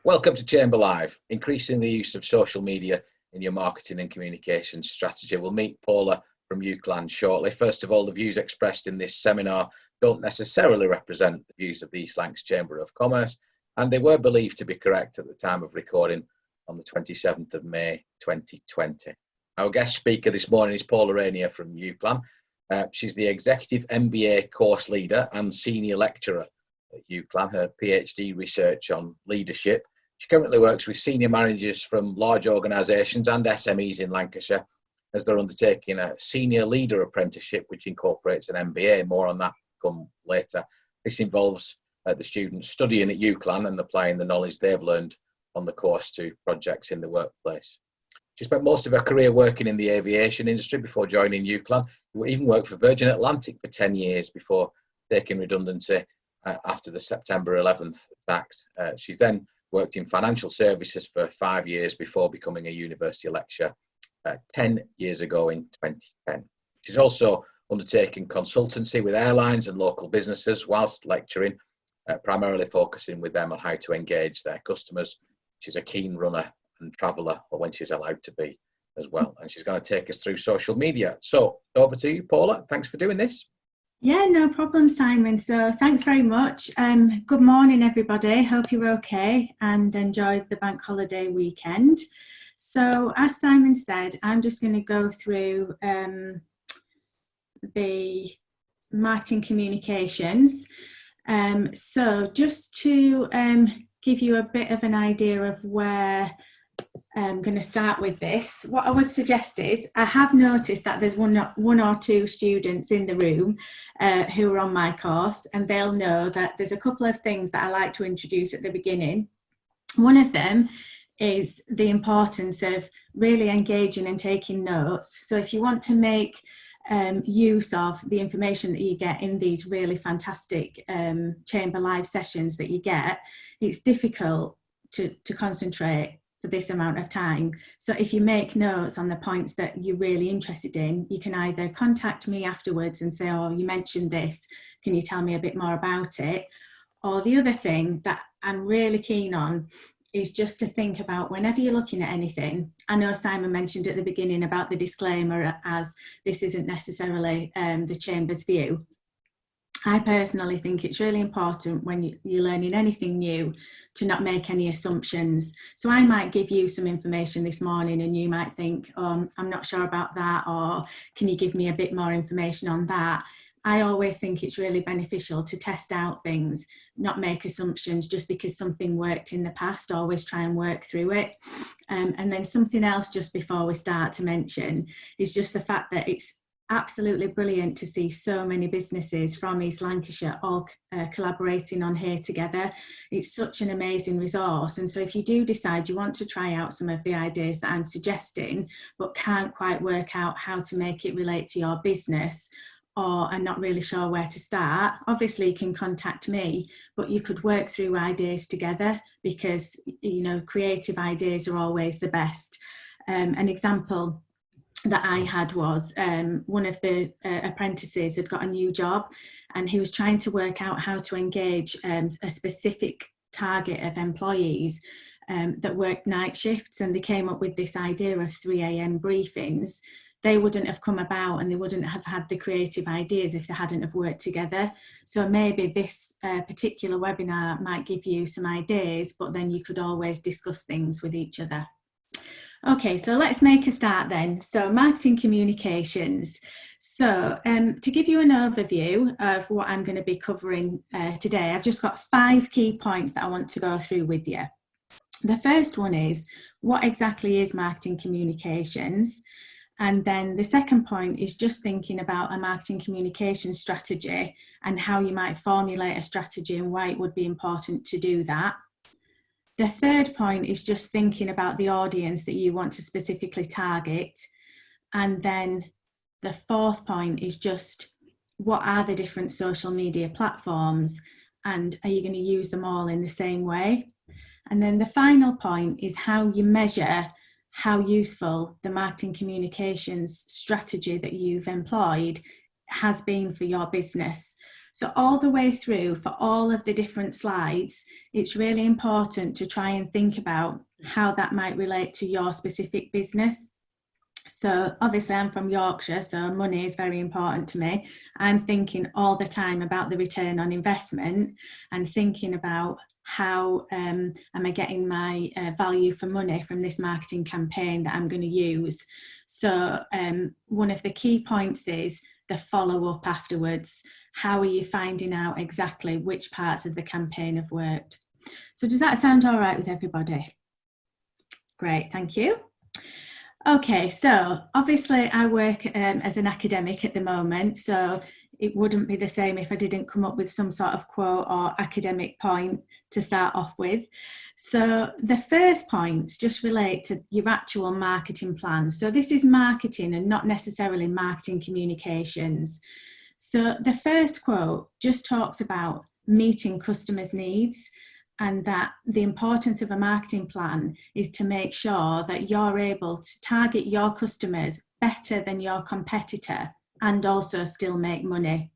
Welcome to ChamberLIVE, increasing the use of social media in your marketing and communications strategy. We'll meet Paula from UCLan shortly. First of all, the views expressed in this seminar don't necessarily represent the views of the East Lancs Chamber of Commerce, and they were believed to be correct at the time of recording on the 27th of May 2020. Our guest speaker this morning is Paula Rainier from UCLan. She's the Executive MBA course leader and Senior Lecturer at UCLan, her PhD research on leadership. She currently works with senior managers from large organisations and SMEs in Lancashire as they're undertaking a senior leader apprenticeship which incorporates an MBA. More on that come later. This involves the students studying at UCLan and applying the knowledge they've learned on the course to projects in the workplace. She spent most of her career working in the aviation industry before joining UCLan. She even worked for Virgin Atlantic for 10 years before taking redundancy after the September 11th attacks. She then worked in financial services for 5 years before becoming a university lecturer 10 years ago in 2010. She's also undertaken consultancy with airlines and local businesses whilst lecturing, primarily focusing with them on how to engage their customers. She's a keen runner and traveller, or when she's allowed to be as well. And she's going to take us through social media. So over to you, Paula. Thanks for doing this. Yeah, no problem, Simon. So thanks very much. Good morning, everybody. Hope you're okay and enjoyed the bank holiday weekend. So as Simon said, I'm just going to go through the marketing communications. So just to give you a bit of an idea of where I'm going to start with this. What I would suggest is, I have noticed that there's one or two students in the room who are on my course, and they'll know that there's a couple of things that I like to introduce at the beginning. One of them is the importance of really engaging and taking notes. So if you want to make use of the information that you get in these really fantastic ChamberLIVE sessions that you get, it's difficult to concentrate for this amount of time. So if you make notes on the points that you're really interested in, you can either contact me afterwards and say, oh, you mentioned this, can you tell me a bit more about it? Or the other thing that I'm really keen on is just to think about whenever you're looking at anything. I know Simon mentioned at the beginning about the disclaimer, as this isn't necessarily the Chamber's view. I personally think it's really important when you're learning anything new to not make any assumptions. So I might give you some information this morning and you might think, oh, I'm not sure about that, or can you give me a bit more information on that? I always think it's really beneficial to test out things, not make assumptions just because something worked in the past. Always try and work through it. And then something else just before we start to mention is just the fact that it's absolutely brilliant to see so many businesses from East Lancashire all collaborating on here together. It's such an amazing resource. And so if you do decide you want to try out some of the ideas that I'm suggesting, but can't quite work out how to make it relate to your business, or are not really sure where to start, obviously you can contact me, but you could work through ideas together, because, you know, creative ideas are always the best. An example that I had was one of the apprentices had got a new job and he was trying to work out how to engage a specific target of employees that worked night shifts, and they came up with this idea of 3 a.m. briefings. They wouldn't have come about and they wouldn't have had the creative ideas if they hadn't have worked together. So maybe this particular webinar might give you some ideas, but then you could always discuss things with each other. Okay, so let's make a start then. So marketing communications. So to give you an overview of what I'm going to be covering today, I've just got 5 key points that I want to go through with you. The first one is, what exactly is marketing communications? And then the second point is just thinking about a marketing communication strategy and how you might formulate a strategy and why it would be important to do that. The third point is just thinking about the audience that you want to specifically target. And then the fourth point is just, what are the different social media platforms and are you going to use them all in the same way? And then the final point is how you measure how useful the marketing communications strategy that you've employed has been for your business. So all the way through for all of the different slides, it's really important to try and think about how that might relate to your specific business. So obviously I'm from Yorkshire, so money is very important to me. I'm thinking all the time about the return on investment and thinking about how am I getting my value for money from this marketing campaign that I'm going to use. So one of the key points is the follow-up afterwards. How are you finding out exactly which parts of the campaign have worked? So does that sound all right with everybody? Great, thank you. Okay, so obviously I work as an academic at the moment, so it wouldn't be the same if I didn't come up with some sort of quote or academic point to start off with. So the first points just relate to your actual marketing plan. So this is marketing and not necessarily marketing communications. So the first quote just talks about meeting customers' needs, and that the importance of a marketing plan is to make sure that you're able to target your customers better than your competitor and also still make money.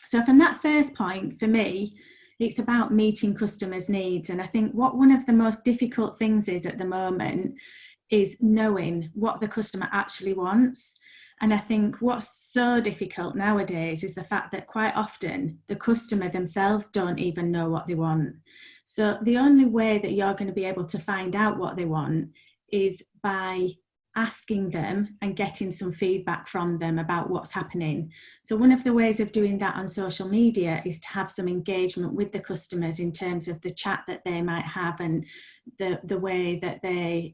So from that first point, for me, it's about meeting customers' needs. And I think what one of the most difficult things is at the moment is knowing what the customer actually wants. And I think what's so difficult nowadays is the fact that quite often the customer themselves don't even know what they want. So the only way that you're going to be able to find out what they want is by asking them and getting some feedback from them about what's happening. So one of the ways of doing that on social media is to have some engagement with the customers in terms of the chat that they might have and the way that they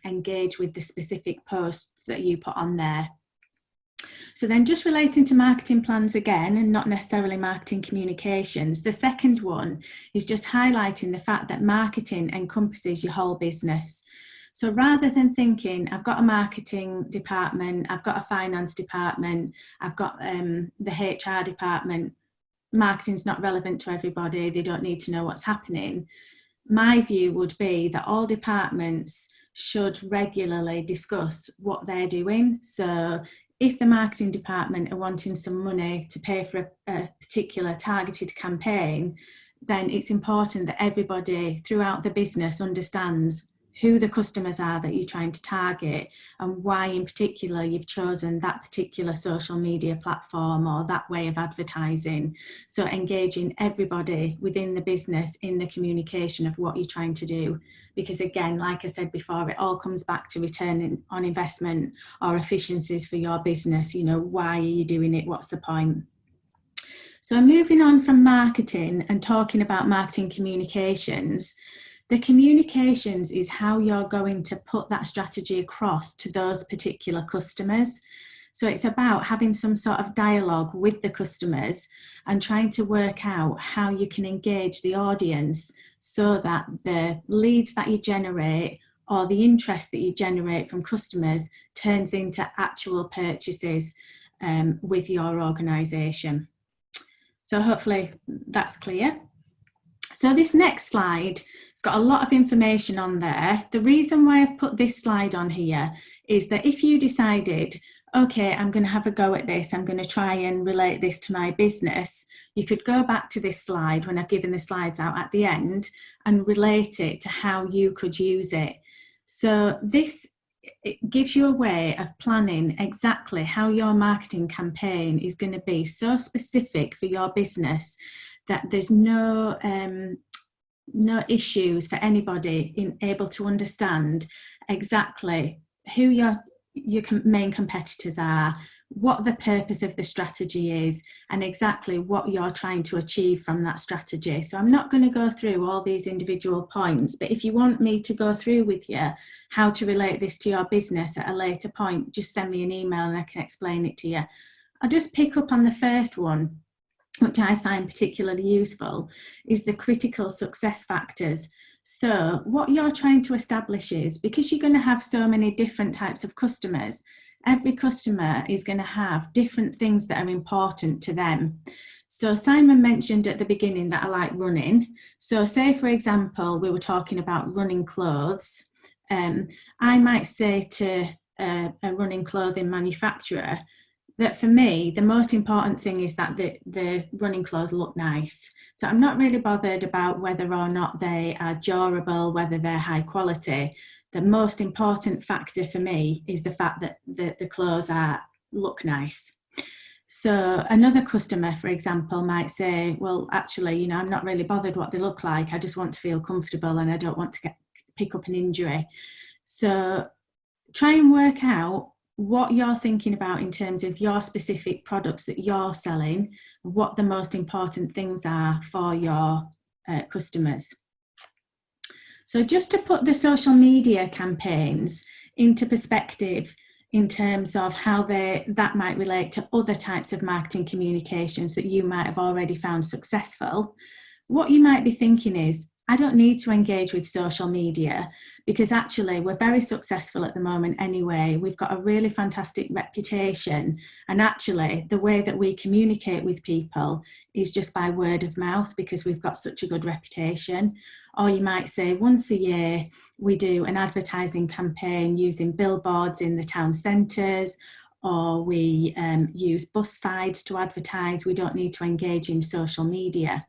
engage with the specific posts that you put on there. So then just relating to marketing plans again, and not necessarily marketing communications, the second one is just highlighting the fact that marketing encompasses your whole business. So rather than thinking, I've got a marketing department, I've got a finance department, I've got the HR department, marketing's not relevant to everybody, they don't need to know what's happening. My view would be that all departments should regularly discuss what they're doing. So if the marketing department are wanting some money to pay for a particular targeted campaign, then it's important that everybody throughout the business understands who the customers are that you're trying to target and why in particular you've chosen that particular social media platform or that way of advertising. So engaging everybody within the business in the communication of what you're trying to do. Because again, like I said before, it all comes back to return on investment or efficiencies for your business. You know, why are you doing it? What's the point? So moving on from marketing and talking about marketing communications, the communications is how you're going to put that strategy across to those particular customers. So it's about having some sort of dialogue with the customers and trying to work out how you can engage the audience so that the leads that you generate or the interest that you generate from customers turns into actual purchases with your organisation. So hopefully that's clear. So this next slide, it's got a lot of information on there. The reason why I've put this slide on here is that if you decided, okay, I'm going to have a go at this, I'm going to try and relate this to my business, you could go back to this slide when I've given the slides out at the end and relate it to how you could use it. So this, it gives you a way of planning exactly how your marketing campaign is going to be so specific for your business that there's no issues for anybody in able to understand exactly who your main competitors are, what the purpose of the strategy is, and exactly what you're trying to achieve from that strategy. So I'm not going to go through all these individual points, but if you want me to go through with you how to relate this to your business at a later point, just send me an email and I can explain it to you. I'll just pick up on the first one, which I find particularly useful, is the critical success factors. So what you're trying to establish is, because you're going to have so many different types of customers, every customer is going to have different things that are important to them. So Simon mentioned at the beginning that I like running. So say, for example, we were talking about running clothes. I might say to a running clothing manufacturer, that for me, the most important thing is that the running clothes look nice. So I'm not really bothered about whether or not they are durable, whether they're high quality. The most important factor for me is the fact that the clothes look nice. So another customer, for example, might say, well, actually, you know, I'm not really bothered what they look like. I just want to feel comfortable and I don't want to pick up an injury. So try and work out what you're thinking about in terms of your specific products that you're selling, what the most important things are for your customers. So just to put the social media campaigns into perspective in terms of how that might relate to other types of marketing communications that you might have already found successful, what you might be thinking is, I don't need to engage with social media because actually we're very successful at the moment anyway. We've got a really fantastic reputation, and actually the way that we communicate with people is just by word of mouth because we've got such a good reputation. Or you might say once a year we do an advertising campaign using billboards in the town centres, or we use bus sides to advertise. We don't need to engage in social media.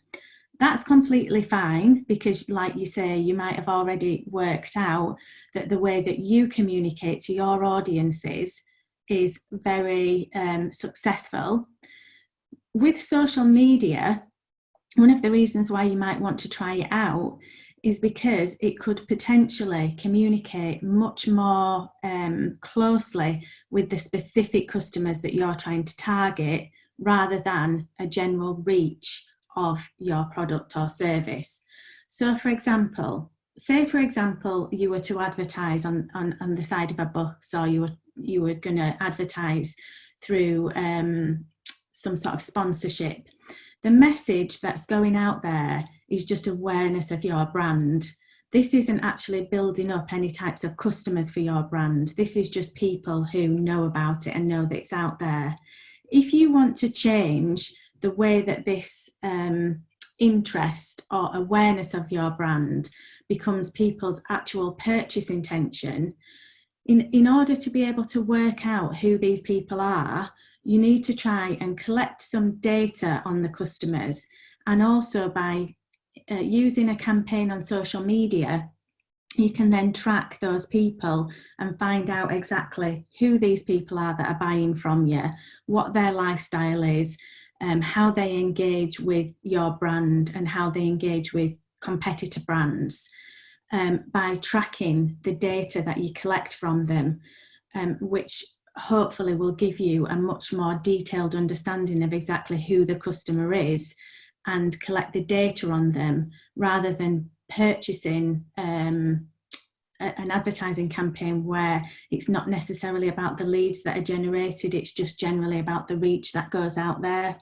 That's completely fine because, like you say, you might have already worked out that the way that you communicate to your audiences is very successful. With social media, one of the reasons why you might want to try it out is because it could potentially communicate much more closely with the specific customers that you're trying to target rather than a general reach of your product or service. So for example, say for example you were to advertise on the side of a bus, or you were going to advertise through some sort of sponsorship. The message that's going out there is just awareness of your brand. This isn't actually building up any types of customers for your brand. This is just people who know about it and know that it's out there. If you want to change the way that this interest or awareness of your brand becomes people's actual purchase intention, in order to be able to work out who these people are, you need to try and collect some data on the customers, and also by using a campaign on social media, you can then track those people and find out exactly who these people are that are buying from you, what their lifestyle is, how they engage with your brand and how they engage with competitor brands, by tracking the data that you collect from them, which hopefully will give you a much more detailed understanding of exactly who the customer is, and collect the data on them rather than purchasing an advertising campaign where it's not necessarily about the leads that are generated, it's just generally about the reach that goes out there.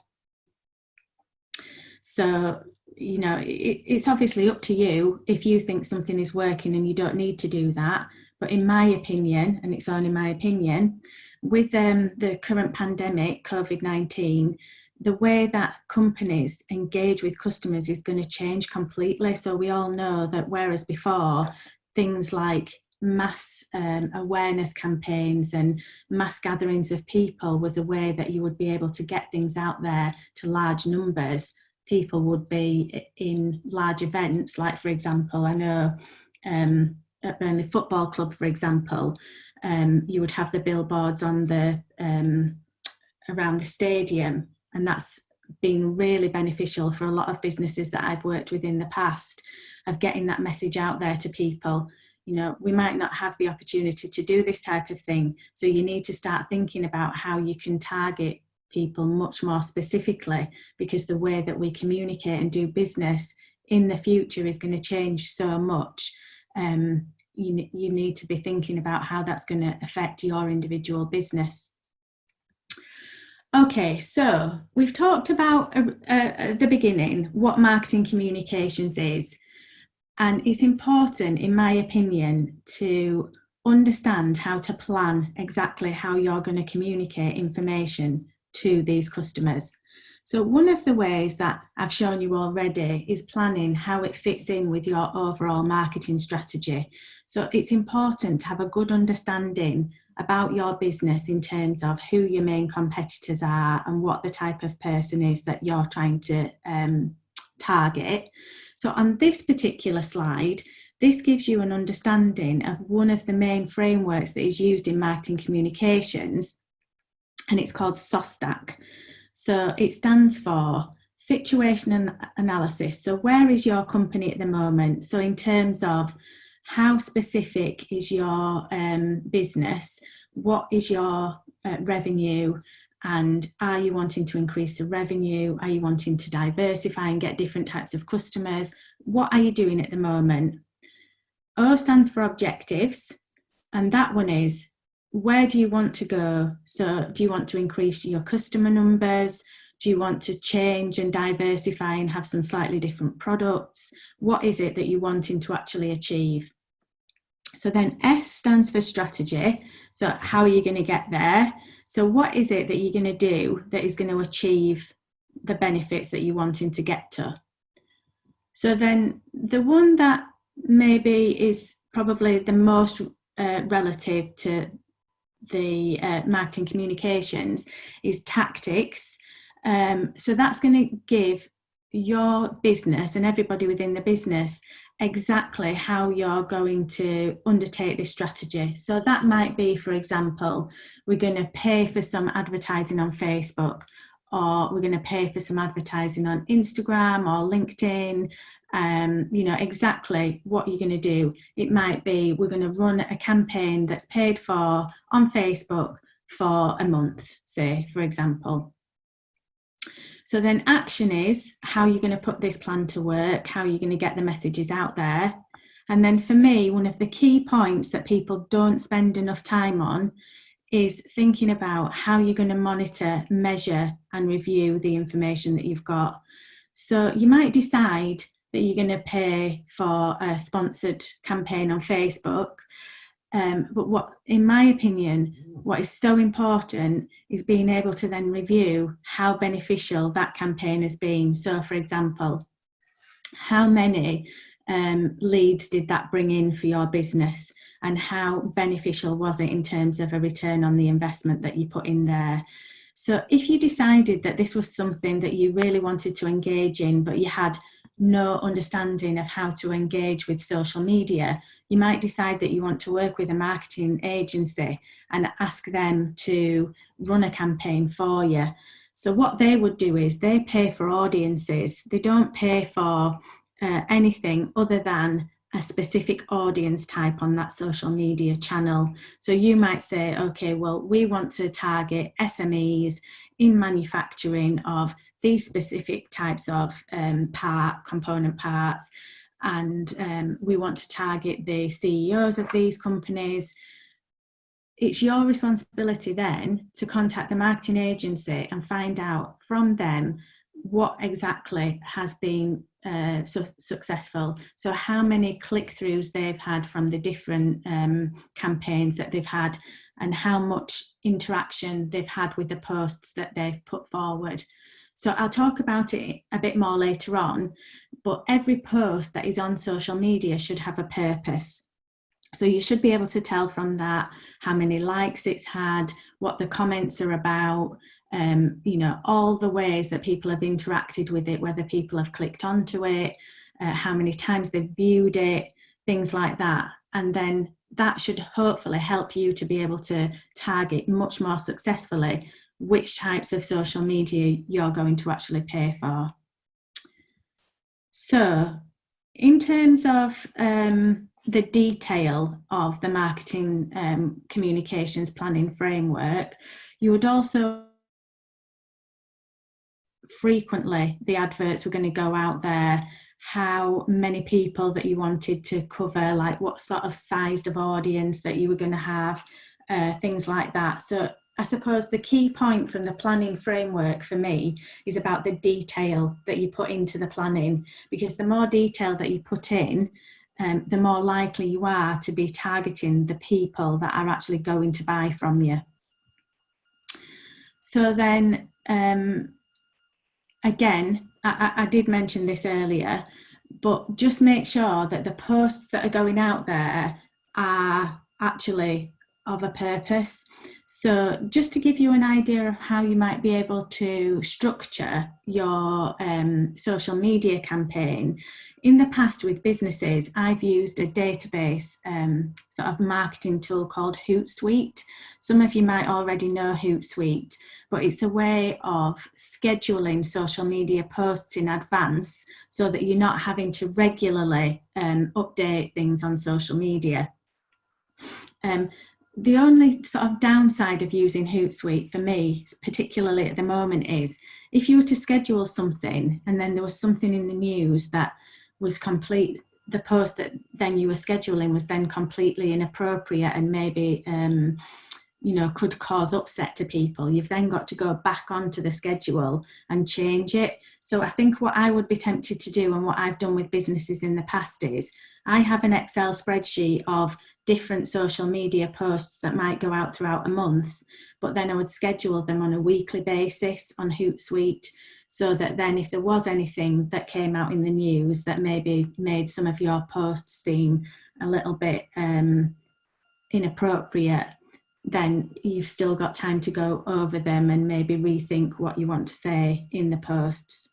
So, you know, it's obviously up to you if you think something is working and you don't need to do that. But in my opinion, and it's only my opinion, with the current pandemic, COVID-19, the way that companies engage with customers is going to change completely. So we all know that whereas before, things like mass awareness campaigns and mass gatherings of people was a way that you would be able to get things out there to large numbers. People would be in large events, like for example, I know at Burnley Football Club, for example, you would have the billboards on the around the stadium, and that's been really beneficial for a lot of businesses that I've worked with in the past, of getting that message out there to people. You know, we might not have the opportunity to do this type of thing, so you need to start thinking about how you can target people much more specifically, because the way that we communicate and do business in the future is going to change so much. You need to be thinking about how that's going to affect your individual business. Okay, so we've talked about at the beginning what marketing communications is, and it's important, in my opinion, to understand how to plan exactly how you're going to communicate information to these customers. So one of the ways that I've shown you already is planning how it fits in with your overall marketing strategy. So it's important to have a good understanding about your business in terms of who your main competitors are and what the type of person is that you're trying to target. So on this particular slide, this gives you an understanding of one of the main frameworks that is used in marketing communications, and it's called SOSTAC. So it stands for Situation Analysis. So where is your company at the moment? So in terms of how specific is your business, what is your revenue, and are you wanting to increase the revenue? Are you wanting to diversify and get different types of customers? What are you doing at the moment? O stands for objectives, and that one is, where do you want to go? So do you want to increase your customer numbers? Do you want to change and diversify and have some slightly different products? What is it that you're wanting to actually achieve? So then S stands for strategy. So how are you going to get there? So what is it that you're going to do that is going to achieve the benefits that you're wanting to get to? So then the one that maybe is probably the most relative to the marketing communications is tactics. So that's going to give your business and everybody within the business exactly how you're going to undertake this strategy. So that might be, for example, we're going to pay for some advertising on Facebook, or we're going to pay for some advertising on Instagram or LinkedIn. You know exactly what you're going to do. It might be we're going to run a campaign that's paid for on Facebook for a month, say, for example. So then action is how you're going to put this plan to work, how you're going to get the messages out there. And then for me, one of the key points that people don't spend enough time on is thinking about how you're going to monitor, measure and review the information that you've got. So you might decide that you're going to pay for a sponsored campaign on Facebook. But what, in my opinion, what is so important is being able to then review how beneficial that campaign has been. So for example, how many leads did that bring in for your business, and how beneficial was it in terms of a return on the investment that you put in there? So if you decided that this was something that you really wanted to engage in, but you had no understanding of how to engage with social media, you might decide that you want to work with a marketing agency and ask them to run a campaign for you. So what they would do is they pay for audiences. They don't pay for anything other than a specific audience type on that social media channel. So you might say, okay, well, we want to target SMEs in manufacturing of these specific types of component parts, and we want to target the CEOs of these companies. It's your responsibility then to contact the marketing agency and find out from them what exactly has been successful. So how many click-throughs they've had from the different campaigns that they've had, and how much interaction they've had with the posts that they've put forward. So I'll talk about it a bit more later on, but every post that is on social media should have a purpose. So you should be able to tell from that how many likes it's had, what the comments are about, you know, all the ways that people have interacted with it, whether people have clicked onto it, how many times they've viewed it, things like that. And then that should hopefully help you to be able to target much more successfully which types of social media you're going to actually pay for. So in terms of the detail of the marketing communications planning framework, you would also frequently, the adverts were going to go out there, how many people that you wanted to cover, like what sort of size of audience that you were going to have, things like that. So I suppose the key point from the planning framework for me is about the detail that you put into the planning, because the more detail that you put in, the more likely you are to be targeting the people that are actually going to buy from you. So then, again, I did mention this earlier, but just make sure that the posts that are going out there are actually of a purpose. So just to give you an idea of how you might be able to structure your social media campaign, in the past with businesses, I've used a database sort of marketing tool called Hootsuite. Some of you might already know Hootsuite, but it's a way of scheduling social media posts in advance so that you're not having to regularly update things on social media. The only sort of downside of using Hootsuite for me, particularly at the moment, is if you were to schedule something and then there was something in the news that was the post that then you were scheduling was then completely inappropriate and maybe could cause upset to people, you've then got to go back onto the schedule and change it. So I think what I would be tempted to do, and what I've done with businesses in the past, is I have an Excel spreadsheet of different social media posts that might go out throughout a month, but then I would schedule them on a weekly basis on Hootsuite, so that then if there was anything that came out in the news that maybe made some of your posts seem a little bit inappropriate, then you've still got time to go over them and maybe rethink what you want to say in the posts.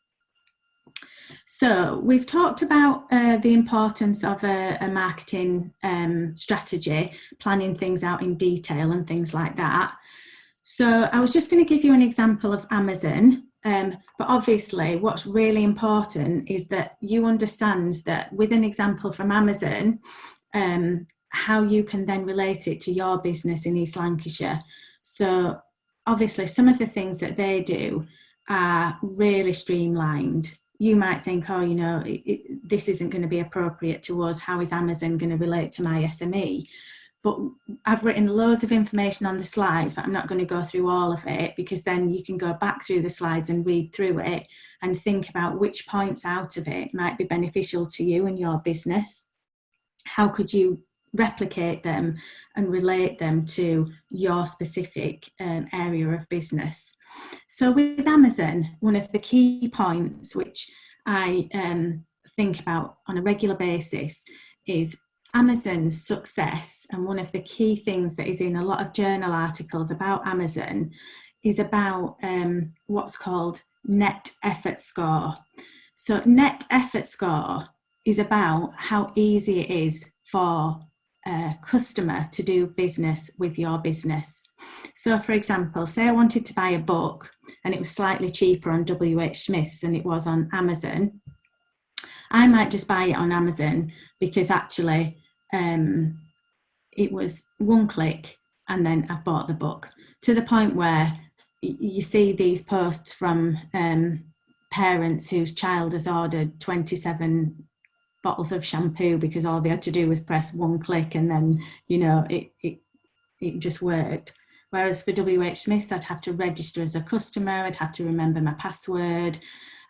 So we've talked about the importance of a marketing strategy, planning things out in detail and things like that. So I was just going to give you an example of Amazon, but obviously what's really important is that you understand that with an example from Amazon, how you can then relate it to your business in East Lancashire. So obviously some of the things that they do are really streamlined. You might think, oh, this isn't going to be appropriate to us. How is Amazon going to relate to my SME? But I've written loads of information on the slides, but I'm not going to go through all of it, because then you can go back through the slides and read through it and think about which points out of it might be beneficial to you and your business. How could you replicate them and relate them to your specific area of business? So with Amazon, one of the key points which I think about on a regular basis is Amazon's success. And one of the key things that is in a lot of journal articles about Amazon is about what's called net effort score. So net effort score is about how easy it is for a customer to do business with your business. So for example, say I wanted to buy a book and it was slightly cheaper on WH Smith's than it was on Amazon. I might just buy it on Amazon because actually it was one click and then I've bought the book, to the point where you see these posts from parents whose child has ordered 27 bottles of shampoo because all they had to do was press one click and then, it just worked. Whereas for WH Smith's, I'd have to register as a customer, I'd have to remember my password,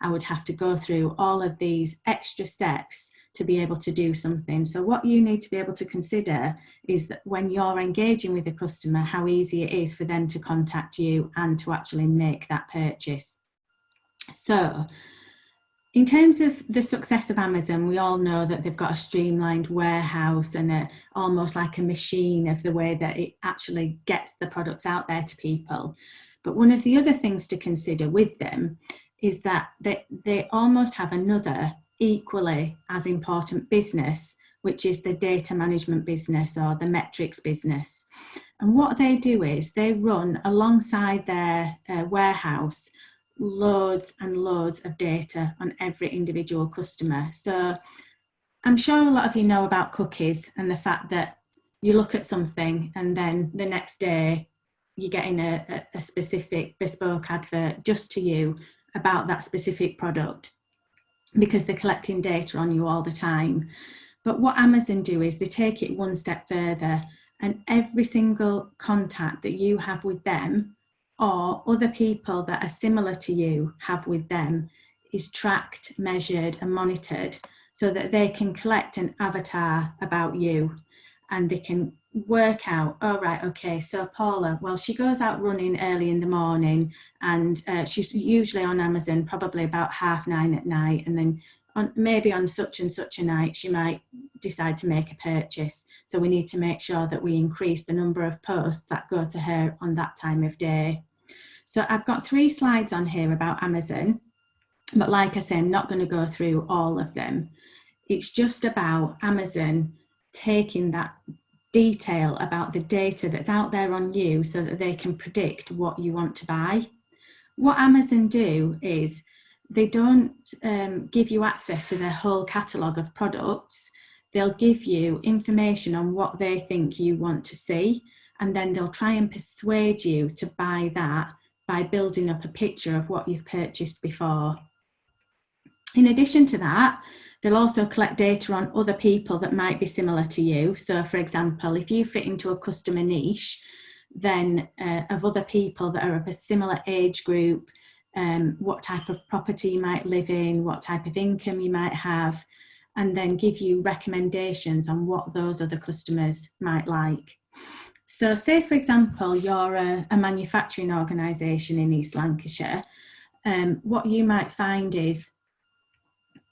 I would have to go through all of these extra steps to be able to do something. So what you need to be able to consider is that when you're engaging with a customer, how easy it is for them to contact you and to actually make that purchase. So in terms of the success of Amazon, we all know that they've got a streamlined warehouse and almost like a machine of the way that it actually gets the products out there to people. But one of the other things to consider with them is that they almost have another equally as important business, which is the data management business or the metrics business. And what they do is they run alongside their warehouse loads and loads of data on every individual customer. So I'm sure a lot of you know about cookies and the fact that you look at something and then the next day you're getting a specific bespoke advert just to you about that specific product, because they're collecting data on you all the time. But what Amazon do is they take it one step further, and every single contact that you have with them or other people that are similar to you have with them is tracked, measured and monitored, so that they can collect an avatar about you and they can work out, oh right, okay, so Paula, well, she goes out running early in the morning and she's usually on Amazon probably about 9:30 at night, and then maybe on such and such a night she might decide to make a purchase. So we need to make sure that we increase the number of posts that go to her on that time of day. So I've got 3 slides on here about Amazon, but like I say, I'm not going to go through all of them. It's just about Amazon taking that detail about the data that's out there on you so that they can predict what you want to buy. What Amazon do is they don't give you access to their whole catalogue of products. They'll give you information on what they think you want to see, and then they'll try and persuade you to buy that by building up a picture of what you've purchased before. In addition to that, they'll also collect data on other people that might be similar to you. So for example, if you fit into a customer niche, then of other people that are of a similar age group, what type of property you might live in, what type of income you might have, and then give you recommendations on what those other customers might like. So say, for example, you're a manufacturing organisation in East Lancashire. What you might find is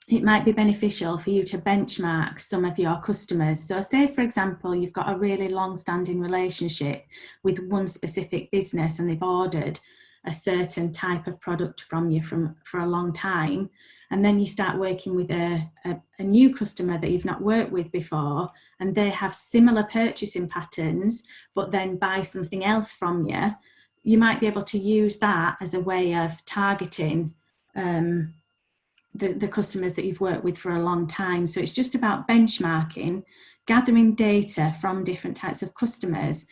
it might be beneficial for you to benchmark some of your customers. So say, for example, you've got a really long-standing relationship with one specific business and they've ordered a certain type of product from you for a long time, and then you start working with a new customer that you've not worked with before, and they have similar purchasing patterns, but then buy something else from you, you might be able to use that as a way of targeting the customers that you've worked with for a long time. So it's just about benchmarking, gathering data from different types of customers,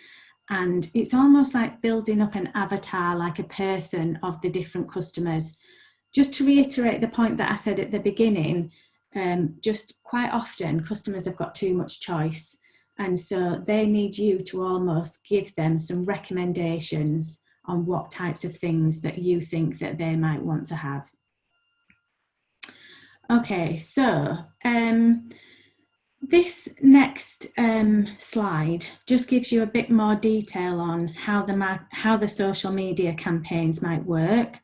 and it's almost like building up an avatar, like a person of the different customers. Just to reiterate the point that I said at the beginning, just quite often customers have got too much choice, and so they need you to almost give them some recommendations on what types of things that you think that they might want to have. Okay, so this next slide just gives you a bit more detail on how the social media campaigns might work.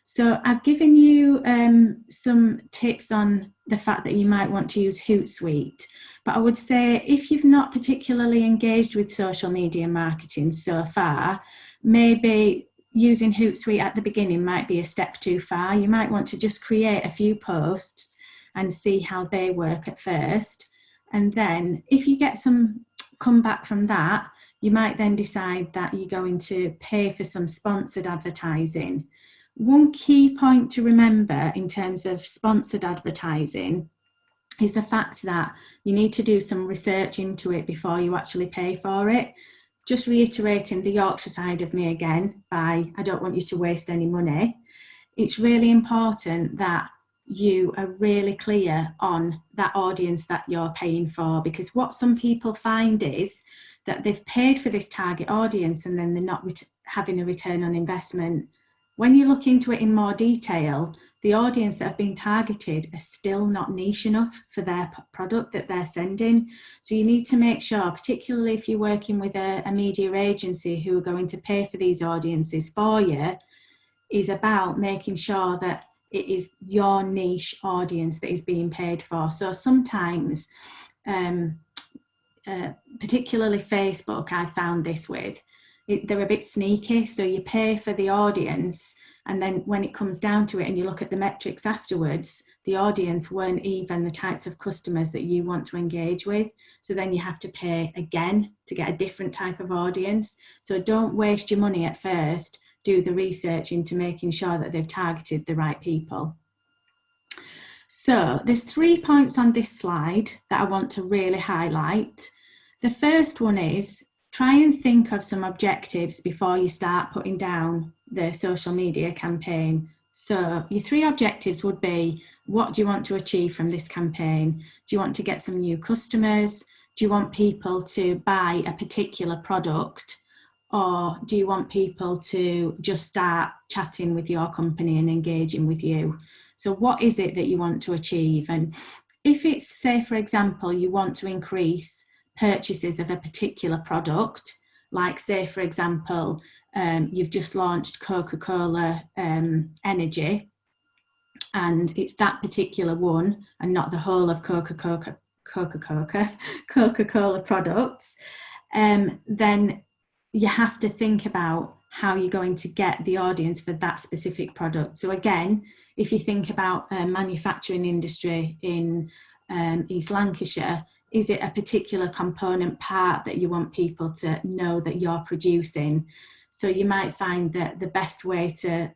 So I've given you some tips on the fact that you might want to use Hootsuite, but I would say if you've not particularly engaged with social media marketing so far, maybe using Hootsuite at the beginning might be a step too far. You might want to just create a few posts and see how they work at first. And then if you get some comeback from that, you might then decide that you're going to pay for some sponsored advertising. One key point to remember in terms of sponsored advertising is the fact that you need to do some research into it before you actually pay for it. Just reiterating the Yorkshire side of me again, I don't want you to waste any money. It's really important that you are really clear on that audience that you're paying for, because what some people find is that they've paid for this target audience and then they're not having a return on investment. When you look into it in more detail, the audience that have been targeted are still not niche enough for their product that they're sending. So you need to make sure, particularly if you're working with a media agency who are going to pay for these audiences for you, is about making sure that it is your niche audience that is being paid for. So sometimes, particularly Facebook, I found this with, they're a bit sneaky. So you pay for the audience, and then when it comes down to it and you look at the metrics afterwards, the audience weren't even the types of customers that you want to engage with. So then you have to pay again to get a different type of audience. So don't waste your money at first. Do the research into making sure that they've targeted the right people. So there's 3 points on this slide that I want to really highlight. The first one is try and think of some objectives before you start putting down the social media campaign. So your 3 objectives would be, what do you want to achieve from this campaign? Do you want to get some new customers? Do you want people to buy a particular product? Or do you want people to just start chatting with your company and engaging with you? So what is it that you want to achieve? And if it's, say, for example, you want to increase purchases of a particular product, like say, for example, you've just launched Coca-Cola Energy, and it's that particular one and not the whole of Coca-Cola Coca-Cola products, then you have to think about how you're going to get the audience for that specific product. So again, if you think about a manufacturing industry in East Lancashire, is it a particular component part that you want people to know that you're producing? So you might find that the best way to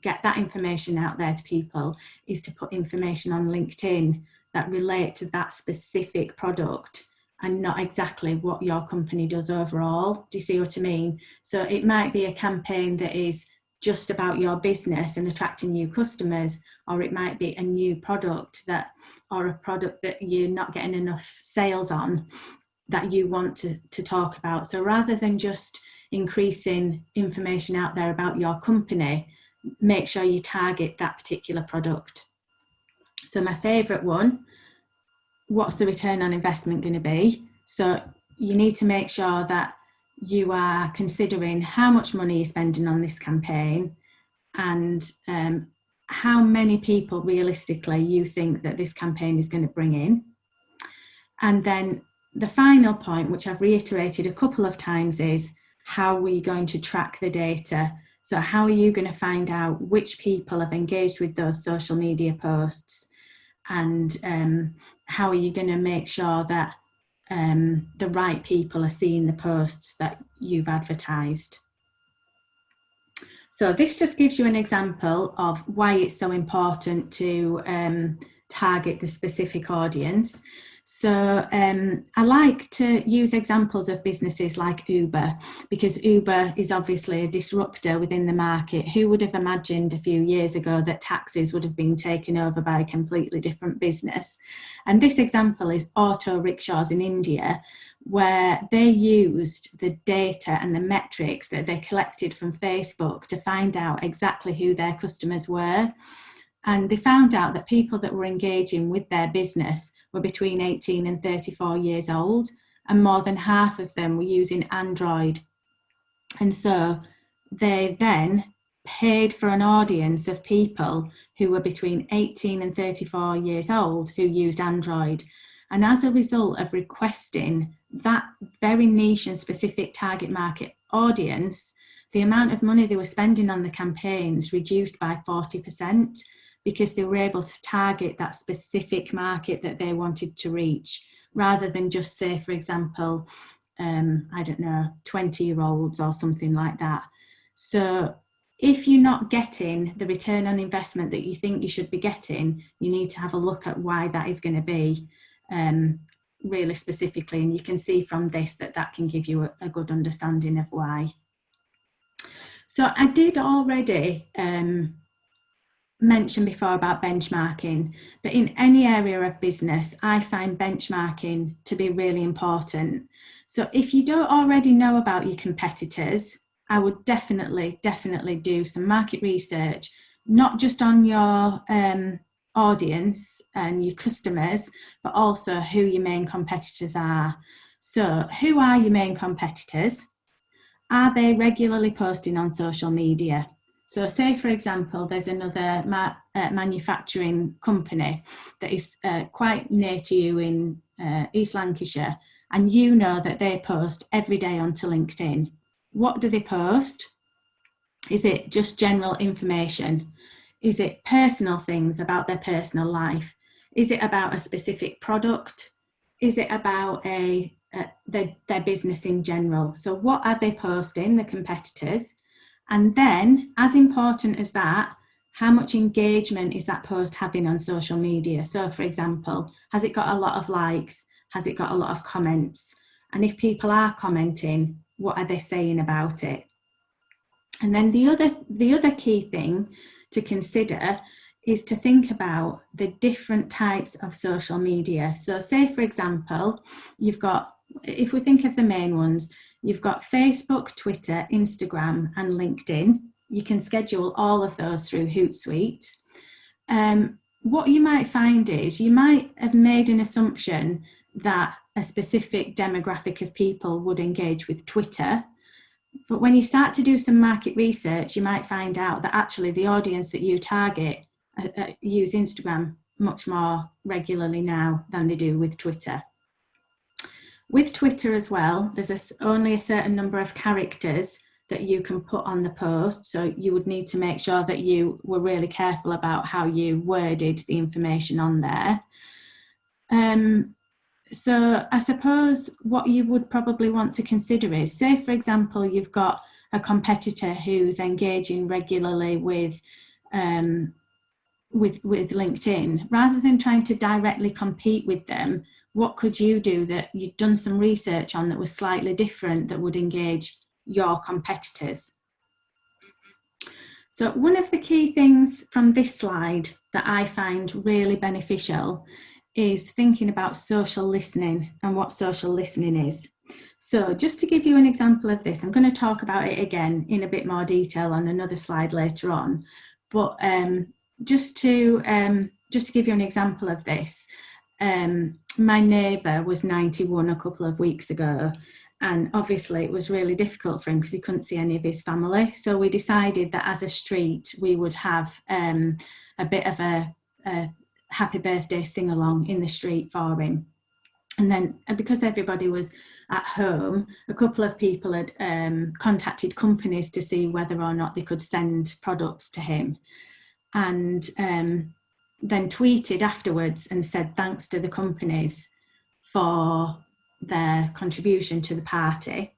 get that information out there to people is to put information on LinkedIn that relate to that specific product and not exactly what your company does overall. Do you see what I mean? So it might be a campaign that is just about your business and attracting new customers, or it might be a new product or a product that you're not getting enough sales on that you want to talk about. So rather than just increasing information out there about your company, make sure you target that particular product. So my favourite one, what's the return on investment going to be? So you need to make sure that you are considering how much money you're spending on this campaign and how many people realistically you think that this campaign is going to bring in. And then the final point, which I've reiterated a couple of times, is how are you going to track the data? So how are you going to find out which people have engaged with those social media posts? And how are you going to make sure that the right people are seeing the posts that you've advertised? So this just gives you an example of why it's so important to target the specific audience. So I like to use examples of businesses like Uber, because Uber is obviously a disruptor within the market. Who would have imagined a few years ago that taxis would have been taken over by a completely different business? And this example is auto rickshaws in India, where they used the data and the metrics that they collected from Facebook to find out exactly who their customers were. And they found out that people that were engaging with their business were between 18 and 34 years old, and more than half of them were using Android. And so they then paid for an audience of people who were between 18 and 34 years old who used Android. And as a result of requesting that very niche and specific target market audience, the amount of money they were spending on the campaigns reduced by 40%, because they were able to target that specific market that they wanted to reach, rather than just say, for example, I don't know, 20-year-olds or something like that. So if you're not getting the return on investment that you think you should be getting, you need to have a look at why that is going to be really specifically. And you can see from this that can give you a good understanding of why. So I did already mentioned before about benchmarking, but in any area of business, I find benchmarking to be really important. So if you don't already know about your competitors, I would definitely do some market research, not just on your audience and your customers, but also who your main competitors are. So who are your main competitors? Are they regularly posting on social media? So say, for example, there's another manufacturing company that is quite near to you in East Lancashire, and you know that they post every day onto LinkedIn. What do they post? Is it just general information? Is it personal things about their personal life? Is it about a specific product? Is it about their business in general? So what are they posting, the competitors? And then, as important as that, how much engagement is that post having on social media? So for example, has it got a lot of likes? Has it got a lot of comments? And if people are commenting, what are they saying about it? And then the other key thing to consider is to think about the different types of social media. So say, for example, you've got, if we think of the main ones, you've got Facebook, Twitter, Instagram, and LinkedIn. You can schedule all of those through Hootsuite. What you might find is you might have made an assumption that a specific demographic of people would engage with Twitter. But when you start to do some market research, you might find out that actually the audience that you target use Instagram much more regularly now than they do with Twitter. With Twitter as well, there's only a certain number of characters that you can put on the post, so you would need to make sure that you were really careful about how you worded the information on there. So I suppose what you would probably want to consider is, say for example, you've got a competitor who's engaging regularly with LinkedIn. Rather than trying to directly compete with them, what could you do that you'd done some research on that was slightly different that would engage your competitors? So one of the key things from this slide that I find really beneficial is thinking about social listening and what social listening is. So just to give you an example of this, I'm going to talk about it again in a bit more detail on another slide later on, but just to give you an example of this, my neighbour was 91 a couple of weeks ago, and obviously it was really difficult for him because he couldn't see any of his family. So we decided that as a street we would have a bit of a happy birthday sing-along in the street for him. And then because everybody was at home, a couple of people had contacted companies to see whether or not they could send products to him, and then tweeted afterwards and said thanks to the companies for their contribution to the party.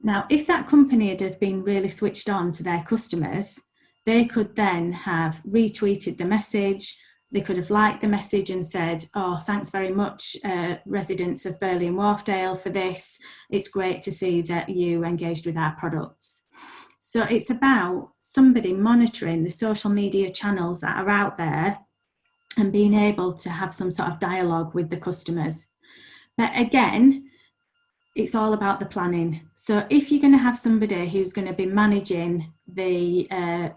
Now, if that company had have been really switched on to their customers, they could then have retweeted the message. They could have liked the message and said, oh, thanks very much, residents of Burley and Wharfdale, for this. It's great to see that you engaged with our products. So it's about somebody monitoring the social media channels that are out there and being able to have some sort of dialogue with the customers. But again, it's all about the planning. So if you're going to have somebody who's going to be managing the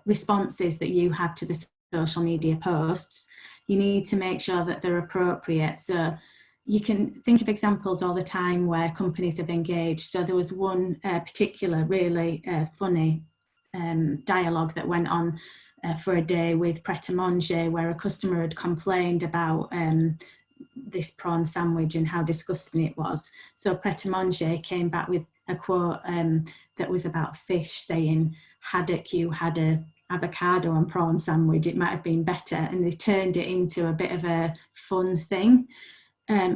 responses that you have to the social media posts, you need to make sure that they're appropriate. So you can think of examples all the time where companies have engaged. So there was one particular really funny dialogue that went on for a day with Pret a Manger, where a customer had complained about this prawn sandwich and how disgusting it was. So Pret a Manger came back with a quote that was about fish, saying, haddock you had a avocado and prawn sandwich, it might have been better. And they turned it into a bit of a fun thing.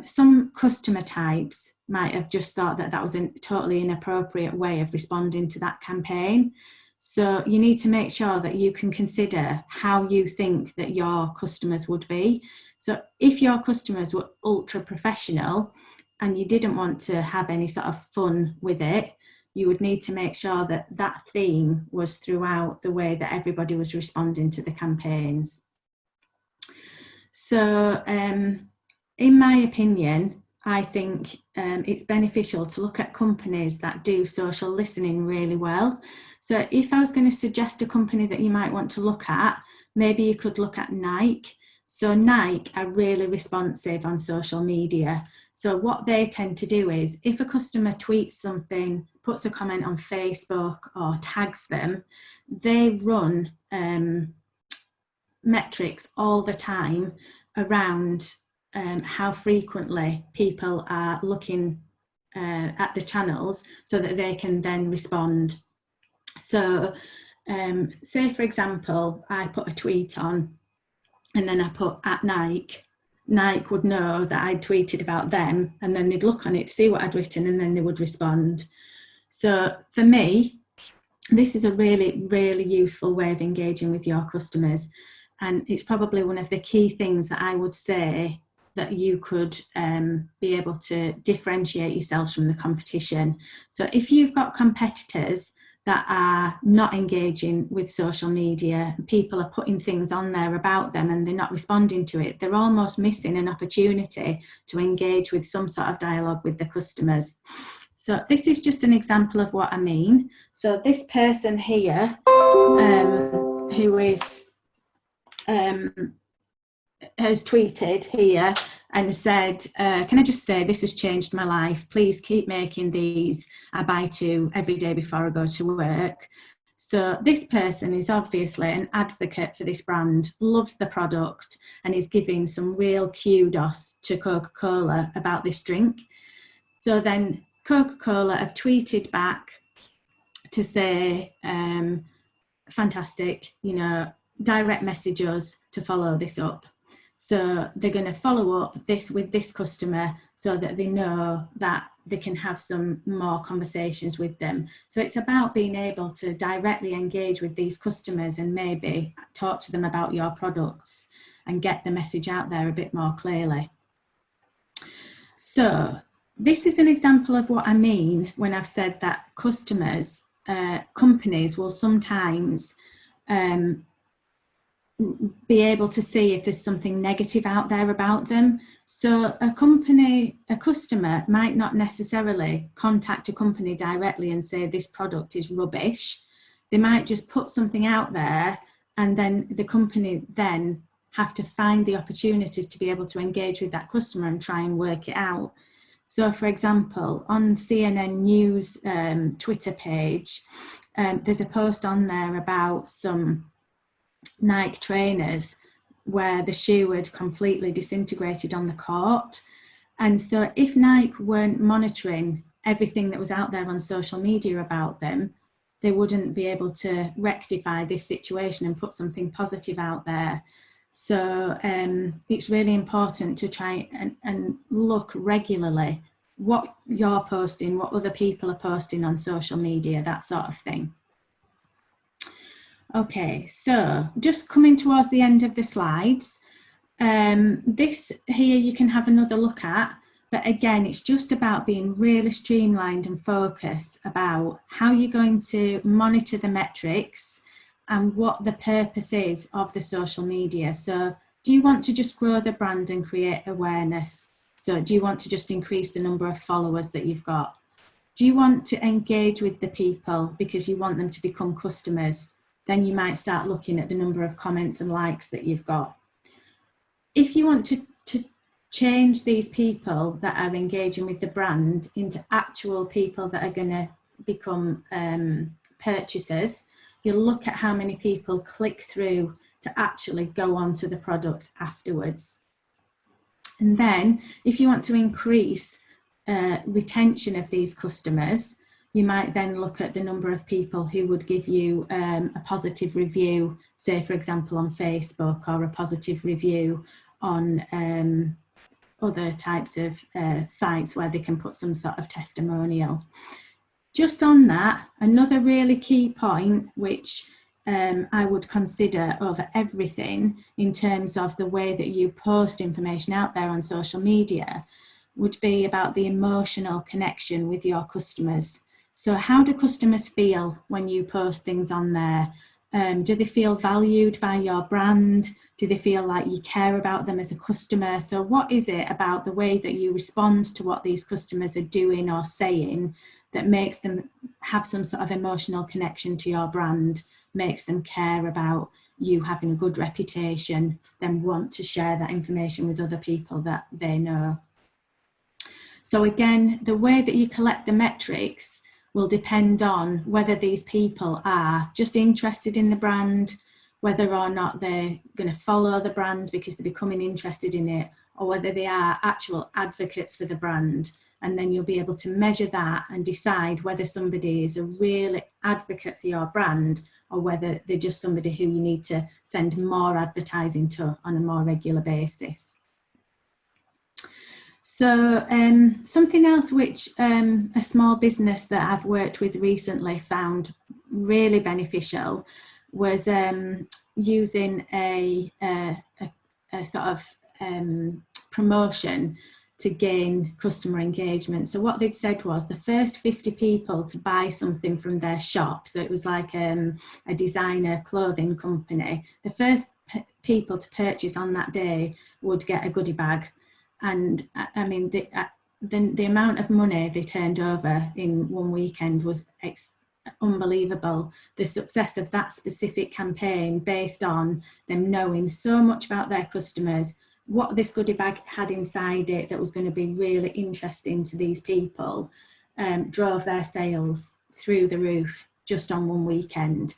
Some customer types might have just thought that that was a totally inappropriate way of responding to that campaign. So you need to make sure that you can consider how you think that your customers would be. So if your customers were ultra professional and you didn't want to have any sort of fun with it, you would need to make sure that that theme was throughout the way that everybody was responding to the campaigns. So in my opinion, I think it's beneficial to look at companies that do social listening really well. So if I was going to suggest a company that you might want to look at, maybe you could look at Nike. So Nike are really responsive on social media. So what they tend to do is, if a customer tweets something, puts a comment on Facebook or tags them, they run metrics all the time around how frequently people are looking at the channels so that they can then respond. So say for example, I put a tweet on and then I put at Nike, Nike would know that I'd tweeted about them, and then they'd look on it to see what I'd written and then they would respond. So for me, this is a really, really useful way of engaging with your customers. And it's probably one of the key things that I would say that you could be able to differentiate yourselves from the competition. So if you've got competitors that are not engaging with social media, people are putting things on there about them and they're not responding to it, they're almost missing an opportunity to engage with some sort of dialogue with the customers. So this is just an example of what I mean. So this person here, who is has tweeted here and said, can I just say this has changed my life, please keep making these, I buy 2 every day before I go to work. So this person is obviously an advocate for this brand, loves the product, and is giving some real kudos to Coca-Cola about this drink. So then Coca-Cola have tweeted back to say, fantastic, you know, direct message us to follow this up. So they're going to follow up this with this customer so that they know that they can have some more conversations with them. So it's about being able to directly engage with these customers and maybe talk to them about your products and get the message out there a bit more clearly. So this is an example of what I mean when I've said that customers, companies will sometimes be able to see if there's something negative out there about them. So a customer might not necessarily contact a company directly and say this product is rubbish. They might just put something out there, and then the company then have to find the opportunities to be able to engage with that customer and try and work it out. So for example, on CNN News Twitter page, there's a post on there about some Nike trainers where the shoe had completely disintegrated on the court. And so if Nike weren't monitoring everything that was out there on social media about them, they wouldn't be able to rectify this situation and put something positive out there. So it's really important to try and look regularly what you're posting, what other people are posting on social media, that sort of thing. Okay, so just coming towards the end of the slides, this here you can have another look at, but again, it's just about being really streamlined and focused about how you're going to monitor the metrics and what the purpose is of the social media. So do you want to just grow the brand and create awareness? So do you want to just increase the number of followers that you've got? Do you want to engage with the people because you want them to become customers? Then you might start looking at the number of comments and likes that you've got. If you want to change these people that are engaging with the brand into actual people that are going to become purchasers, you'll look at how many people click through to actually go onto the product afterwards. And then if you want to increase retention of these customers, you might then look at the number of people who would give you a positive review, say, for example, on Facebook, or a positive review on other types of sites where they can put some sort of testimonial. Just on that, another really key point, which I would consider over everything in terms of the way that you post information out there on social media, would be about the emotional connection with your customers. So how do customers feel when you post things on there? Do they feel valued by your brand? Do they feel like you care about them as a customer? So what is it about the way that you respond to what these customers are doing or saying that makes them have some sort of emotional connection to your brand, makes them care about you having a good reputation, then want to share that information with other people that they know? So again, the way that you collect the metrics will depend on whether these people are just interested in the brand, whether or not they're going to follow the brand because they're becoming interested in it, or whether they are actual advocates for the brand. And then you'll be able to measure that and decide whether somebody is a real advocate for your brand or whether they're just somebody who you need to send more advertising to on a more regular basis. So something else which a small business that I've worked with recently found really beneficial was using a sort of promotion to gain customer engagement. So what they'd said was the first 50 people to buy something from their shop, so it was like a designer clothing company, the first people to purchase on that day would get a goodie bag. And I mean, the amount of money they turned over in one weekend was unbelievable. The success of that specific campaign, based on them knowing so much about their customers, what this goodie bag had inside it that was going to be really interesting to these people, drove their sales through the roof just on one weekend.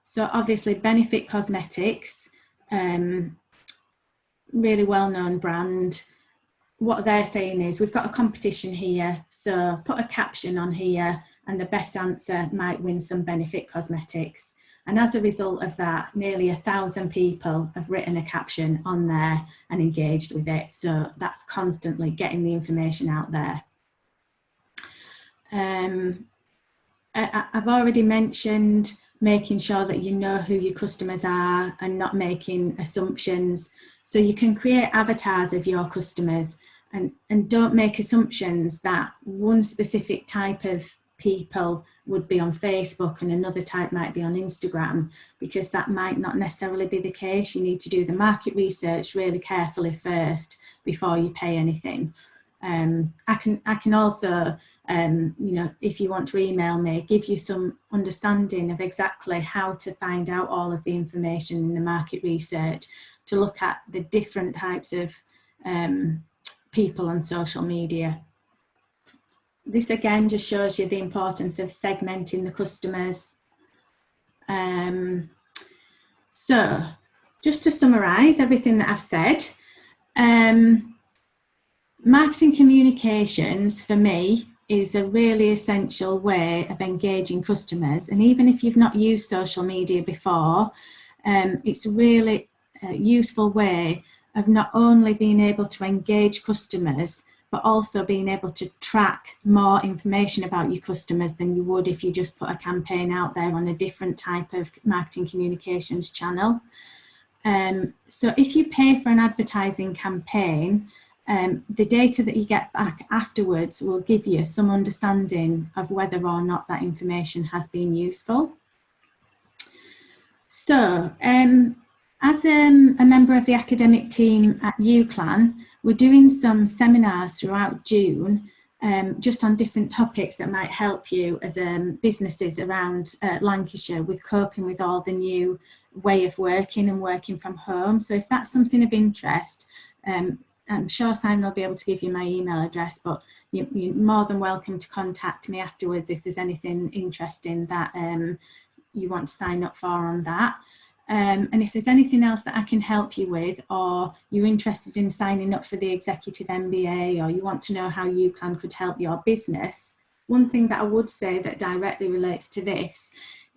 So obviously Benefit Cosmetics, really well-known brand. What they're saying is, we've got a competition here, so put a caption on here and the best answer might win some Benefit Cosmetics. And as a result of that, nearly 1,000 people have written a caption on there and engaged with it. So that's constantly getting the information out there. I've already mentioned making sure that you know who your customers are and not making assumptions. So you can create avatars of your customers, and don't make assumptions that one specific type of people would be on Facebook and another type might be on Instagram, because that might not necessarily be the case. You need to do the market research really carefully first before you pay anything. I can also, you know, if you want to email me, give you some understanding of exactly how to find out all of the information in the market research, to look at the different types of people on social media. This again just shows you the importance of segmenting the customers. So just to summarise everything that I've said, marketing communications for me is a really essential way of engaging customers. And even if you've not used social media before, it's a really useful way of not only being able to engage customers, but also being able to track more information about your customers than you would if you just put a campaign out there on a different type of marketing communications channel. So if you pay for an advertising campaign, the data that you get back afterwards will give you some understanding of whether or not that information has been useful. So as a member of the academic team at UCLan, we're doing some seminars throughout June just on different topics that might help you as businesses around Lancashire with coping with all the new way of working and working from home. So if that's something of interest, I'm sure Simon will be able to give you my email address, but you're more than welcome to contact me afterwards if there's anything interesting that you want to sign up for on that. And if there's anything else that I can help you with, or you're interested in signing up for the Executive MBA, or you want to know how UCLan could help your business, one thing that I would say that directly relates to this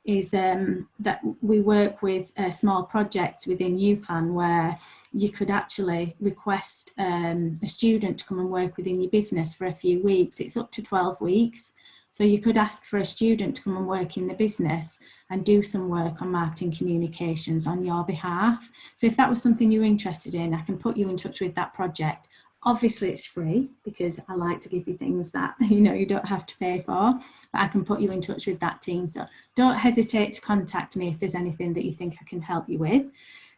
is that we work with small projects within UCLan where you could actually request a student to come and work within your business for a few weeks. It's up to 12 weeks. So you could ask for a student to come and work in the business and do some work on marketing communications on your behalf. So if that was something you're interested in, I can put you in touch with that project. Obviously it's free, because I like to give you things that you don't have to pay for, but I can put you in touch with that team. So don't hesitate to contact me if there's anything that you think I can help you with.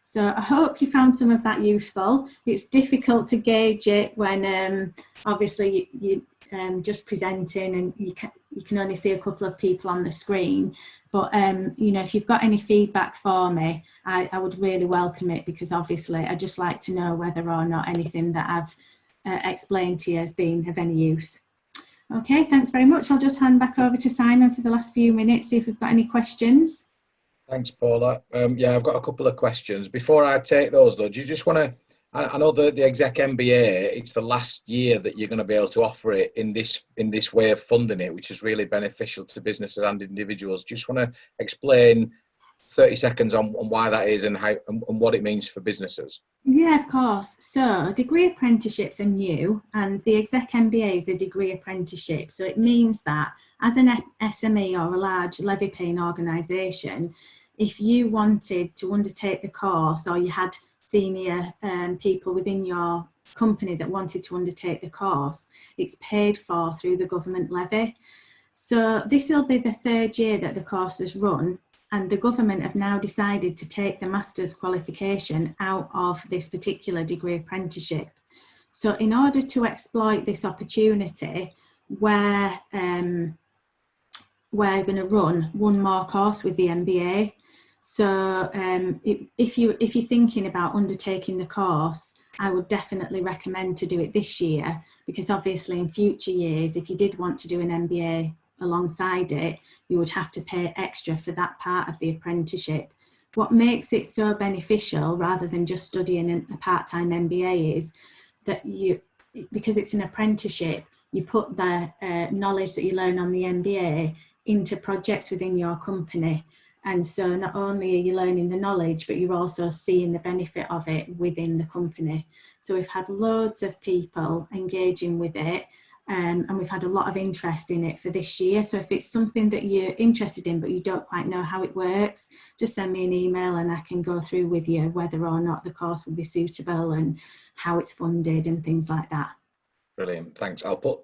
So I hope you found some of that useful. It's difficult to gauge it when obviously you just presenting and you can only see a couple of people on the screen. But if you've got any feedback for me, I would really welcome it, because obviously I just like to know whether or not anything that I've explained to you has been of any use. Okay, thanks very much. I'll just hand back over to Simon for the last few minutes, see if we've got any questions. Thanks, Paula. Yeah, I've got a couple of questions. Before I take those though, do you just want to, I know the Exec MBA, it's the last year that you're going to be able to offer it in this way of funding it, which is really beneficial to businesses and individuals. Just want to explain 30 seconds on why that is and how and what it means for businesses. Yeah, of course. So degree apprenticeships are new, and the Exec MBA is a degree apprenticeship. So it means that as an SME or a large levy paying organisation, if you wanted to undertake the course, or you had senior people within your company that wanted to undertake the course, it's paid for through the government levy. So this will be the third year that the course has run, and the government have now decided to take the master's qualification out of this particular degree apprenticeship. So in order to exploit this opportunity, we're going to run one more course with the MBA. So if you're thinking about undertaking the course, I would definitely recommend to do it this year, because obviously in future years, if you did want to do an MBA alongside it, you would have to pay extra for that part of the apprenticeship. What makes it so beneficial rather than just studying a part-time MBA is that because it's an apprenticeship, you put the knowledge that you learn on the MBA into projects within your company. And so not only are you learning the knowledge, but you're also seeing the benefit of it within the company. So we've had loads of people engaging with it, and we've had a lot of interest in it for this year. So if it's something that you're interested in, but you don't quite know how it works, just send me an email and I can go through with you whether or not the course will be suitable and how it's funded and things like that. Brilliant, thanks. I'll put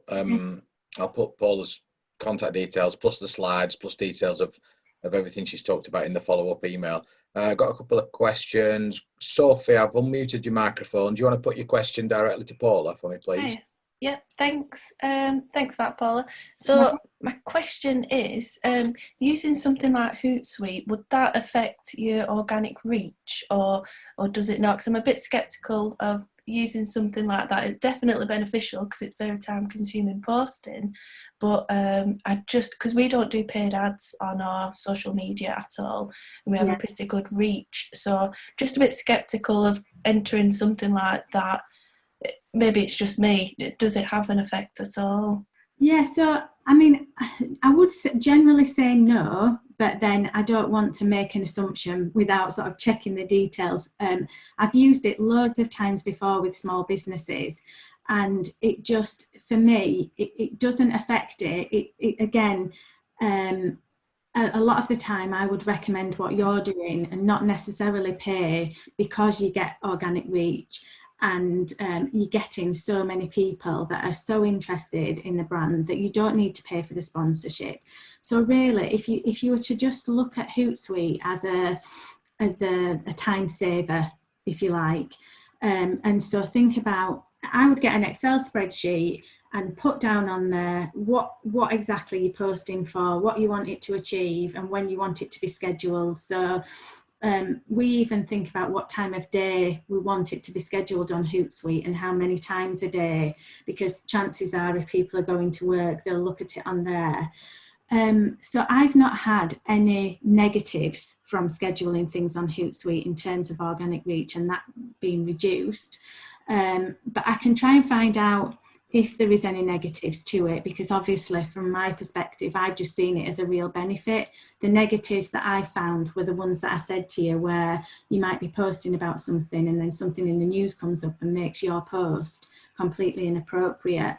Paula's contact details plus the slides plus details of everything she's talked about in the follow-up email. Got a couple of questions. Sophie, I've unmuted your microphone. Do you want to put your question directly to Paula for me, please? Hi. Yeah, thanks. Thanks for that, Paula. So my question is, using something like Hootsuite, would that affect your organic reach, or does it not? Because I'm a bit sceptical of using something like that. It's definitely beneficial because it's very time-consuming posting, but because we don't do paid ads on our social media at all, and we have a pretty good reach, so just a bit sceptical of entering something like that. Maybe it's just me. Does it have an effect at all? Yeah, so I mean, I would generally say no, but then I don't want to make an assumption without sort of checking the details. I've used it loads of times before with small businesses, and it just, for me, it doesn't affect it. Again, a lot of the time I would recommend what you're doing and not necessarily pay, because you get organic reach. And you're getting so many people that are so interested in the brand that you don't need to pay for the sponsorship. So really, if you were to just look at Hootsuite as a time saver, if you like, and so think about, I would get an Excel spreadsheet and put down on there what exactly you're posting for, what you want it to achieve, and when you want it to be scheduled. So we even think about what time of day we want it to be scheduled on Hootsuite and how many times a day, because chances are if people are going to work, they'll look at it on there. So I've not had any negatives from scheduling things on Hootsuite in terms of organic reach and that being reduced. But I can try and find out if there is any negatives to it, because obviously from my perspective, I've just seen it as a real benefit. The negatives that I found were the ones that I said to you, where you might be posting about something and then something in the news comes up and makes your post completely inappropriate.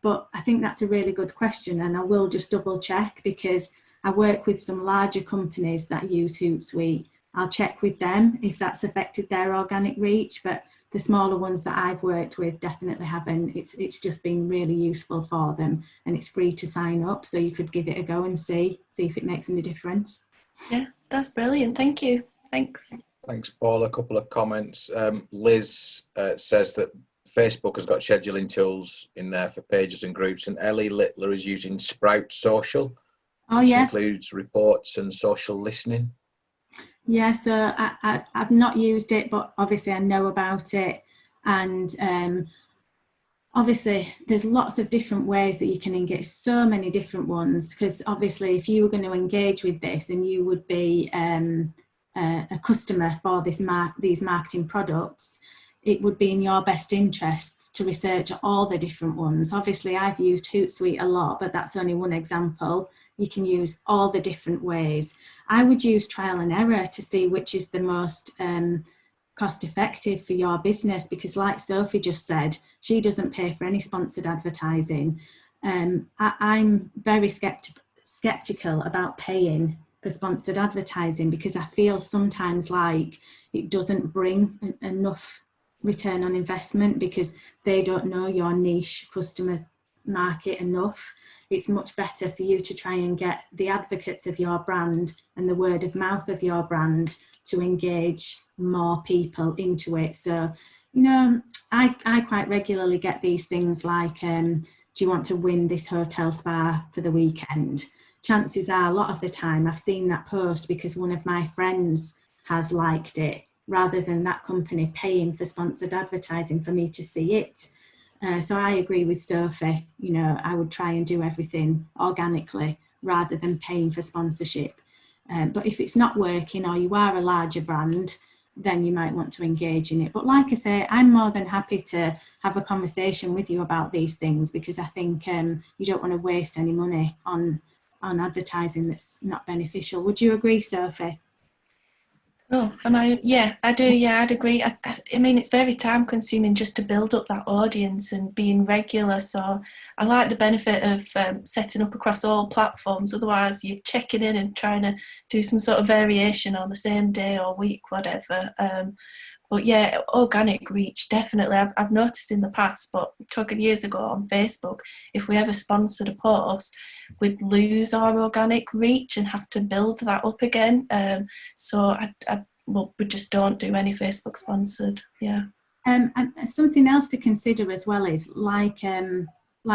But I think that's a really good question, and I will just double check, because I work with some larger companies that use Hootsuite. I'll check with them if that's affected their organic reach, but the smaller ones that I've worked with definitely haven't. It's just been really useful for them, and it's free to sign up, so you could give it a go and see if it makes any difference. Yeah, that's brilliant. Thank you. Thanks. Thanks, Paul. A couple of comments. Liz says that Facebook has got scheduling tools in there for pages and groups, and Ellie Littler is using Sprout Social, which includes reports and social listening. Yeah, so I've not used it, but obviously I know about it, and obviously there's lots of different ways that you can engage, so many different ones, because obviously if you were going to engage with this and you would be a customer for these marketing products, it would be in your best interests to research all the different ones. Obviously I've used Hootsuite a lot, but that's only one example. You can use all the different ways. I would use trial and error to see which is the most cost effective for your business, because like Sophie just said, she doesn't pay for any sponsored advertising. I'm very skeptical about paying for sponsored advertising, because I feel sometimes like it doesn't bring enough return on investment, because they don't know your niche customer market enough. It's much better for you to try and get the advocates of your brand and the word of mouth of your brand to engage more people into it. So, you know, I quite regularly get these things like, do you want to win this hotel spa for the weekend? Chances are a lot of the time I've seen that post because one of my friends has liked it, rather than that company paying for sponsored advertising for me to see it. So I agree with Sophie. You know, I would try and do everything organically rather than paying for sponsorship. But if it's not working, or you are a larger brand, then you might want to engage in it. But like I say, I'm more than happy to have a conversation with you about these things, because I think you don't want to waste any money on advertising that's not beneficial. Would you agree, Sophie? Oh, am I? Yeah, I do. Yeah, I'd agree. I mean, it's very time consuming just to build up that audience and being regular. So I like the benefit of setting up across all platforms. Otherwise, you're checking in and trying to do some sort of variation on the same day or week, whatever. But yeah, organic reach, definitely. I've noticed in the past, but talking years ago on Facebook, if we ever sponsored a post, we'd lose our organic reach and have to build that up again. So well, we just don't do any Facebook sponsored. Yeah. And something else to consider as well is, like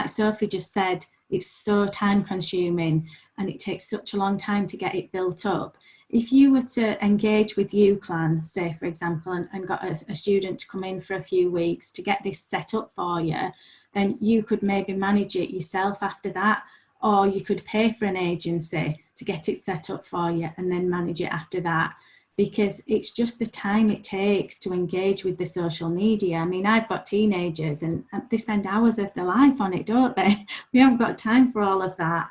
Sophie just said, it's so time consuming and it takes such a long time to get it built up. If you were to engage with UClan, say for example, and got a student to come in for a few weeks to get this set up for you, then you could maybe manage it yourself after that, or you could pay for an agency to get it set up for you and then manage it after that. Because it's just the time it takes to engage with the social media. I mean, I've got teenagers and they spend hours of their life on it, don't they? We haven't got time for all of that.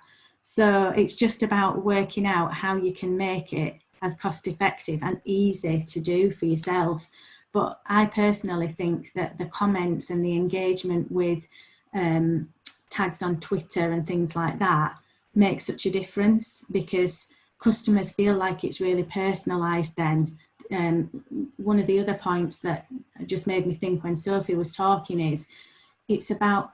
So it's just about working out how you can make it as cost effective and easy to do for yourself. But I personally think that the comments and the engagement with tags on Twitter and things like that make such a difference, because customers feel like it's really personalised then. One of the other points that just made me think when Sophie was talking is, it's about,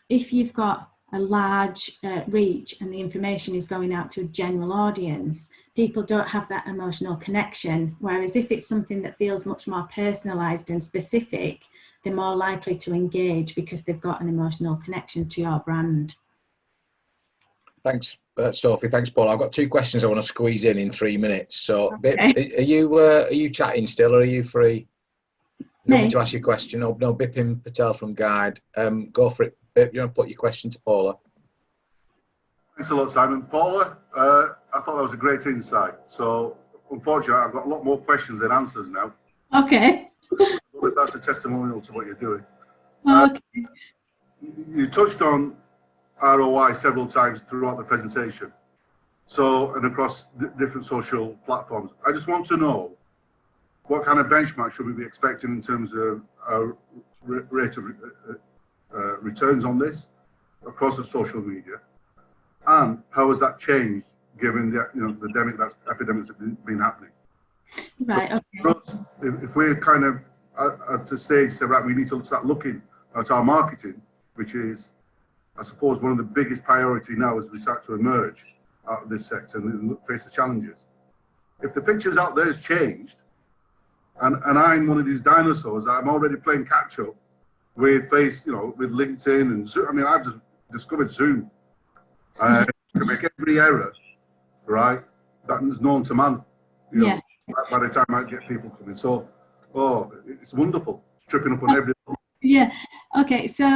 if you've got a large reach and the information is going out to a general audience, people don't have that emotional connection. Whereas if it's something that feels much more personalised and specific, they're more likely to engage because they've got an emotional connection to your brand. Thanks, Sophie. Thanks, Paul. I've got two questions I want to squeeze in 3 minutes. So, Okay. Bip, are you chatting still, or are you free? You want me to ask you a question? No, Bipin Patel from Guide. Go for it, Bip. You want to put your question to Paula? Thanks a lot, Simon. Paula, I thought that was a great insight. So, unfortunately, I've got a lot more questions than answers now. Okay. But that's a testimonial to what you're doing. Okay. You touched on ROI several times throughout the presentation, so, and across different social platforms. I just want to know, what kind of benchmark should we be expecting in terms of rate of returns on this across the social media, and how has that changed given the the epidemics that have been happening? Right. So Okay. for us, if we're kind of at a stage, say, right, we need to start looking at our marketing, which is, I suppose, one of the biggest priority now as we start to emerge out of this sector and face the challenges. If the pictures out there has changed, and I'm one of these dinosaurs, I'm already playing catch up with with LinkedIn and Zoom. I mean, I've just discovered Zoom. To make every error, right, that is known to man. Yeah. By the time I get people coming. So, it's wonderful, tripping up on every. Yeah. Okay. So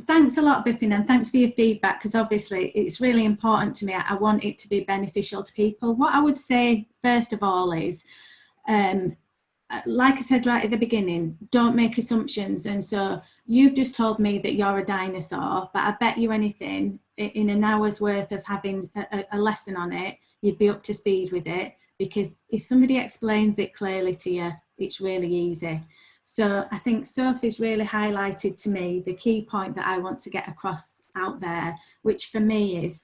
thanks a lot, Bipin, and thanks for your feedback, because obviously it's really important to me. I want it to be beneficial to people. What I would say first of all is, like I said right at the beginning, don't make assumptions. And so you've just told me that you're a dinosaur, but I bet you anything, in an hour's worth of having a lesson on it, you'd be up to speed with it, because if somebody explains it clearly to you, it's really easy. So I think Sophie's really highlighted to me the key point that I want to get across out there, which for me is,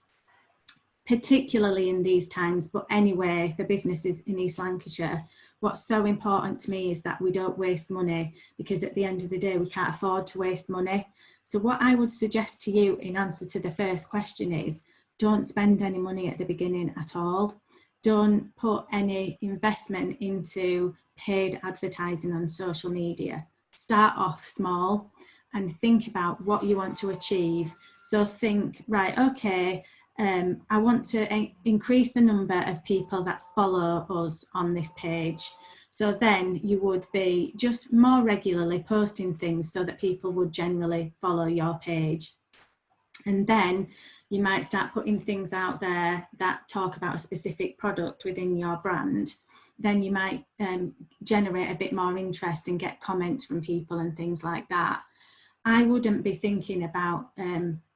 particularly in these times, but anyway, for businesses in East Lancashire, what's so important to me is that we don't waste money, because at the end of the day, we can't afford to waste money. So what I would suggest to you in answer to the first question is, don't spend any money at the beginning at all. Don't put any investment into paid advertising on social media. Start off small and think about what you want to achieve. So think, right, okay, I want to increase the number of people that follow us on this page. So then you would be just more regularly posting things so that people would generally follow your page. And then you might start putting things out there that talk about a specific product within your brand. Then you might generate a bit more interest and get comments from people and things like that. I wouldn't be thinking about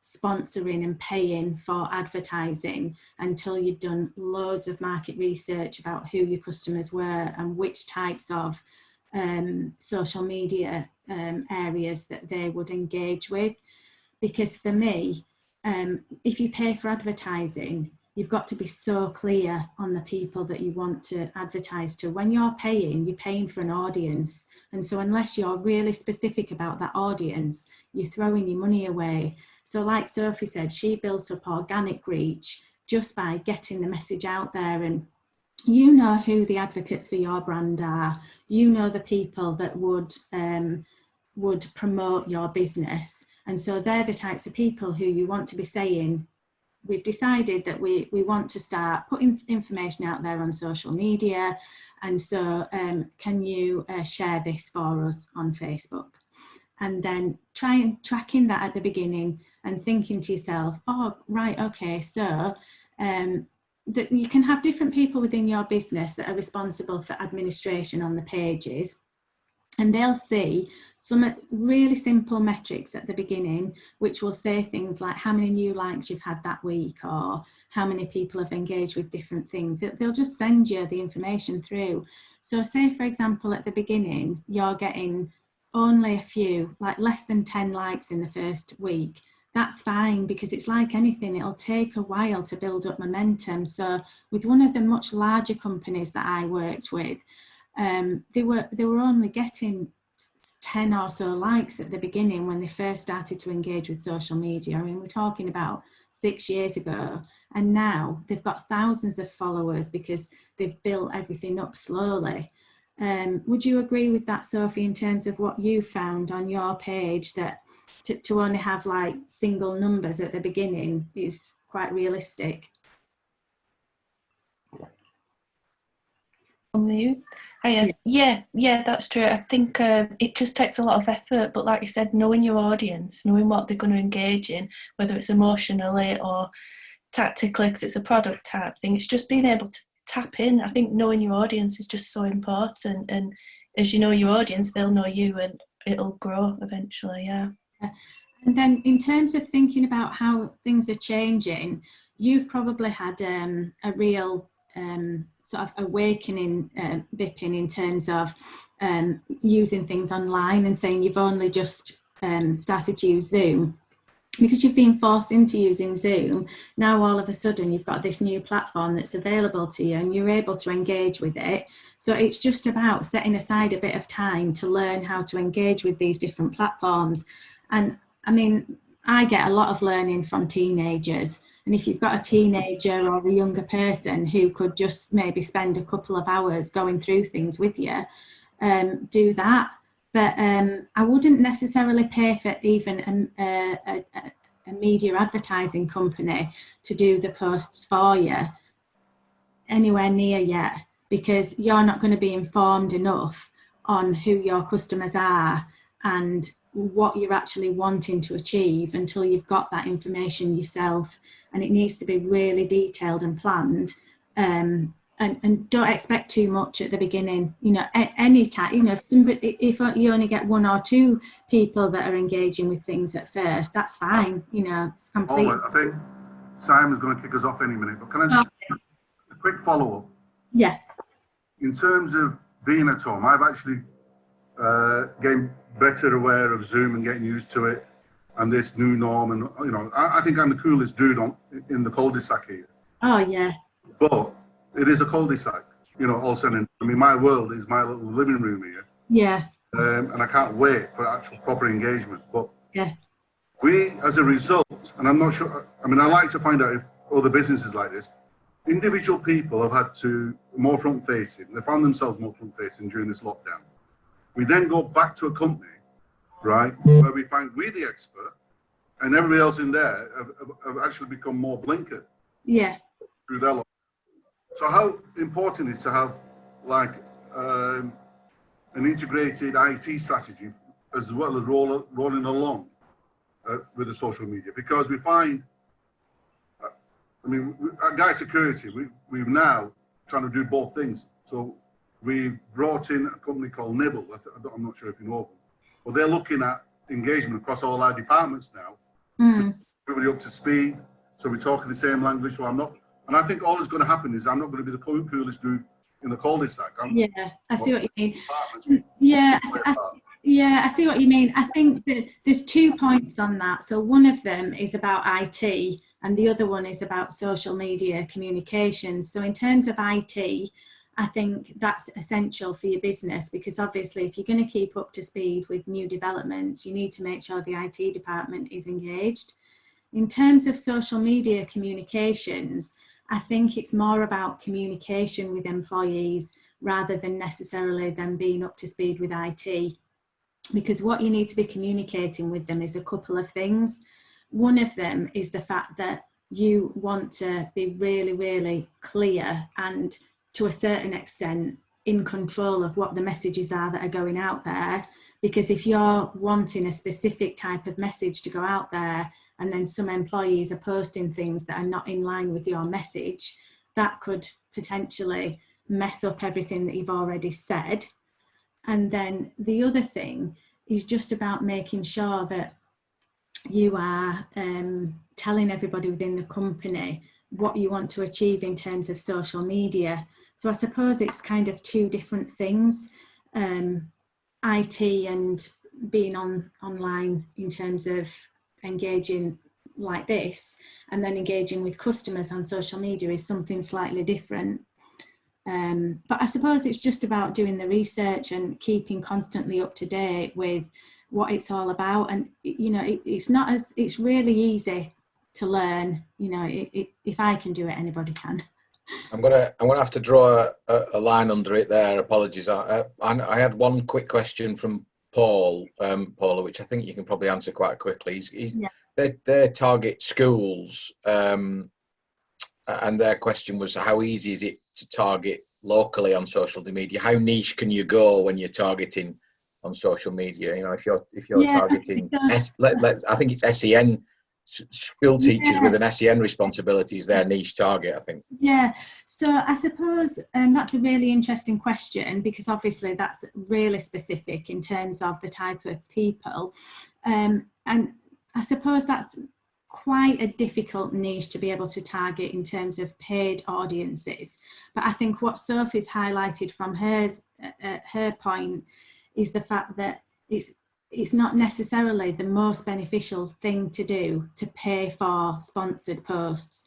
sponsoring and paying for advertising until you've done loads of market research about who your customers were and which types of social media areas that they would engage with. Because for me, if you pay for advertising, you've got to be so clear on the people that you want to advertise to. When you're paying for an audience. And so unless you're really specific about that audience, you're throwing your money away. So like Sophie said, she built up organic reach just by getting the message out there. And you know who the advocates for your brand are. You know the people that would promote your business. And so they're the types of people who you want to be saying, we've decided that we want to start putting information out there on social media. And so can you share this for us on Facebook? And then tracking that at the beginning and thinking to yourself, oh, right, okay, so that you can have different people within your business that are responsible for administration on the pages. And they'll see some really simple metrics at the beginning, which will say things like how many new likes you've had that week or how many people have engaged with different things. They'll just send you the information through. So say, for example, at the beginning, you're getting only a few, like less than 10 likes in the first week. That's fine, because it's like anything, it'll take a while to build up momentum. So with one of the much larger companies that I worked with, they were only getting 10 or so likes at the beginning when they first started to engage with social media. I mean, we're talking about 6 years ago, and now they've got thousands of followers because they've built everything up slowly. Would you agree with that, Sophie, in terms of what you found on your page, that to only have like single numbers at the beginning is quite realistic? Yeah, that's true. I think it just takes a lot of effort, but like you said, knowing your audience, knowing what they're going to engage in, whether it's emotionally or tactically, because it's a product type thing, it's just being able to tap in. I think knowing your audience is just so important, and as you know your audience, they'll know you, and it'll grow eventually. Yeah. And then in terms of thinking about how things are changing, you've probably had a real sort of awakening, Bipin, in terms of using things online and saying you've only just started to use Zoom. Because you've been forced into using Zoom, now all of a sudden you've got this new platform that's available to you and you're able to engage with it. So it's just about setting aside a bit of time to learn how to engage with these different platforms. And I mean, I get a lot of learning from teenagers. And if you've got a teenager or a younger person who could just maybe spend a couple of hours going through things with you, do that. But I wouldn't necessarily pay for even a media advertising company to do the posts for you anywhere near yet, because you're not going to be informed enough on who your customers are and what you're actually wanting to achieve until you've got that information yourself. And it needs to be really detailed and planned. And don't expect too much at the beginning. You know, any time, you know, if you only get 1 or 2 people that are engaging with things at first, that's fine. You know, it's complete. I think Simon's going to kick us off any minute, but can I just a quick follow-up? Yeah. In terms of being at home, I've actually getting better aware of Zoom and getting used to it and this new norm. And, you know, I think I'm the coolest dude in the cul-de-sac here. Oh, yeah. But it is a cul-de-sac, you know, all said and I mean, my world is my little living room here. Yeah. And I can't wait for actual proper engagement. But yeah, we, as a result, and I'm not sure, I mean, I like to find out if other businesses like this, individual people have had to more front-facing. They found themselves more front-facing during this lockdown. We then go back to a company, right, where we find we're the expert, and everybody else in there have actually become more blinkered. Yeah. Through their lockdown. So how important is to have like an integrated IT strategy as well as rolling along with the social media, because we find, I mean, at Guy Security, we've now trying to do both things. So we've brought in a company called Nibble. I'm not sure if you know them, but they're looking at engagement across all our departments now. Everybody up to speed, so we're talking the same language. So I'm not, and I think all that's going to happen is I'm not going to be the coolest dude in the cul-de-sac. Yeah, I see what you mean. Yeah, I see what you mean. I think that there's 2 points on that. So one of them is about IT and the other one is about social media communications. So in terms of IT, I think that's essential for your business, because obviously if you're going to keep up to speed with new developments, you need to make sure the IT department is engaged. In terms of social media communications, I think it's more about communication with employees rather than necessarily them being up to speed with IT, because what you need to be communicating with them is a couple of things. One of them is the fact that you want to be really, really clear and to a certain extent in control of what the messages are that are going out there, because if you're wanting a specific type of message to go out there and then some employees are posting things that are not in line with your message, that could potentially mess up everything that you've already said. And then the other thing is just about making sure that you are telling everybody within the company what you want to achieve in terms of social media. So I suppose it's kind of 2 different things, IT and being online in terms of engaging like this, and then engaging with customers on social media is something slightly different. But I suppose it's just about doing the research and keeping constantly up to date with what it's all about. And, you know, it's really easy to learn. You know, if I can do it, anybody can. I'm gonna have to draw a line under it there. Apologies. I had one quick question from Paul, Paula, which I think you can probably answer quite quickly. They target schools, and their question was, how easy is it to target locally on social media? How niche can you go when you're targeting on social media? You know, if you're targeting, I think it's SEN, school teachers with an SEN responsibility is their niche target, I think. Yeah, so I suppose that's a really interesting question, because obviously that's really specific in terms of the type of people, and I suppose that's quite a difficult niche to be able to target in terms of paid audiences. But I think what Sophie's highlighted from her point is the fact that it's not necessarily the most beneficial thing to do to pay for sponsored posts.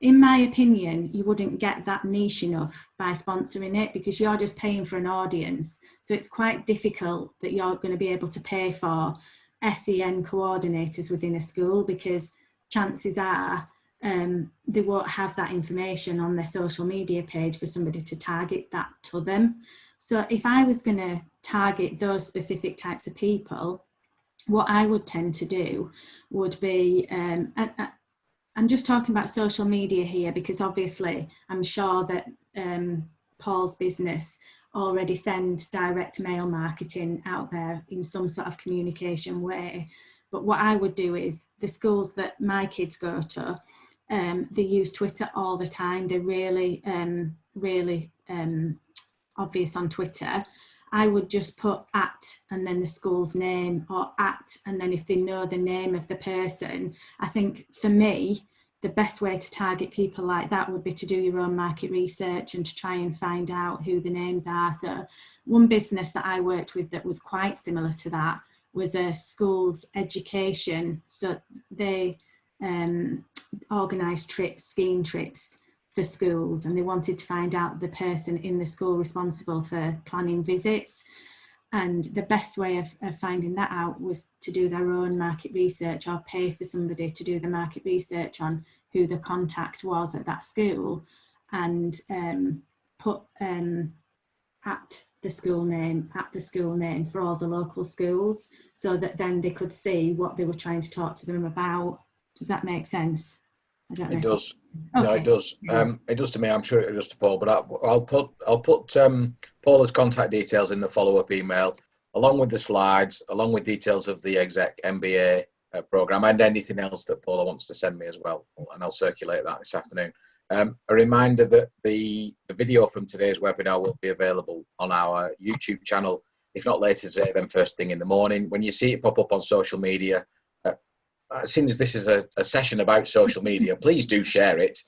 In my opinion, you wouldn't get that niche enough by sponsoring it, because you're just paying for an audience. So it's quite difficult that you're going to be able to pay for SEN coordinators within a school, because chances are they won't have that information on their social media page for somebody to target that to them. So if I was going to target those specific types of people, what I would tend to do would be, I'm just talking about social media here, because obviously I'm sure that Paul's business already send direct mail marketing out there in some sort of communication way. But what I would do is, the schools that my kids go to, they use Twitter all the time. They're really, really obvious on Twitter. I would just put @ and then the school's name, or @ and then if they know the name of the person. I think for me, the best way to target people like that would be to do your own market research and to try and find out who the names are. So one business that I worked with that was quite similar to that was a school's education. So they organised trips, skiing trips for schools, and they wanted to find out the person in the school responsible for planning visits. And the best way of finding that out was to do their own market research, or pay for somebody to do the market research on who the contact was at that school, and put at the school name for all the local schools, so that then they could see what they were trying to talk to them about. Does that make sense? I don't know. It does. Okay. No, it does. It does to me. I'm sure it does to Paul. But I'll put Paula's contact details in the follow-up email, along with the slides, along with details of the exec MBA program, and anything else that Paula wants to send me as well. And I'll circulate that this afternoon. A reminder that the video from today's webinar will be available on our YouTube channel, if not later today, then first thing in the morning. When you see it pop up on social media, as soon as this is a session about social media, please do share it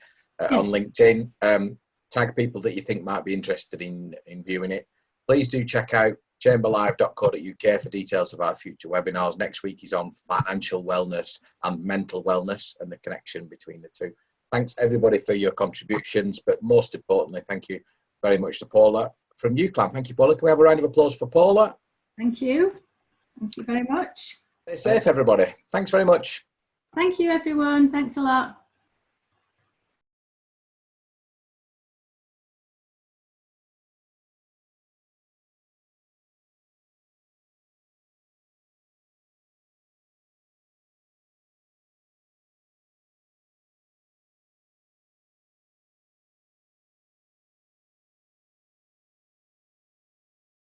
on LinkedIn. Tag people that you think might be interested in viewing it. Please do check out ChamberLIVE.co.uk for details of our future webinars. Next week is on financial wellness and mental wellness and the connection between the two. Thanks everybody for your contributions, but most importantly, thank you very much to Paula from UCLan. Thank you, Paula. Can we have a round of applause for Paula? Thank you. Thank you very much. Stay safe, everybody. Thanks very much. Thank you, everyone. Thanks a lot.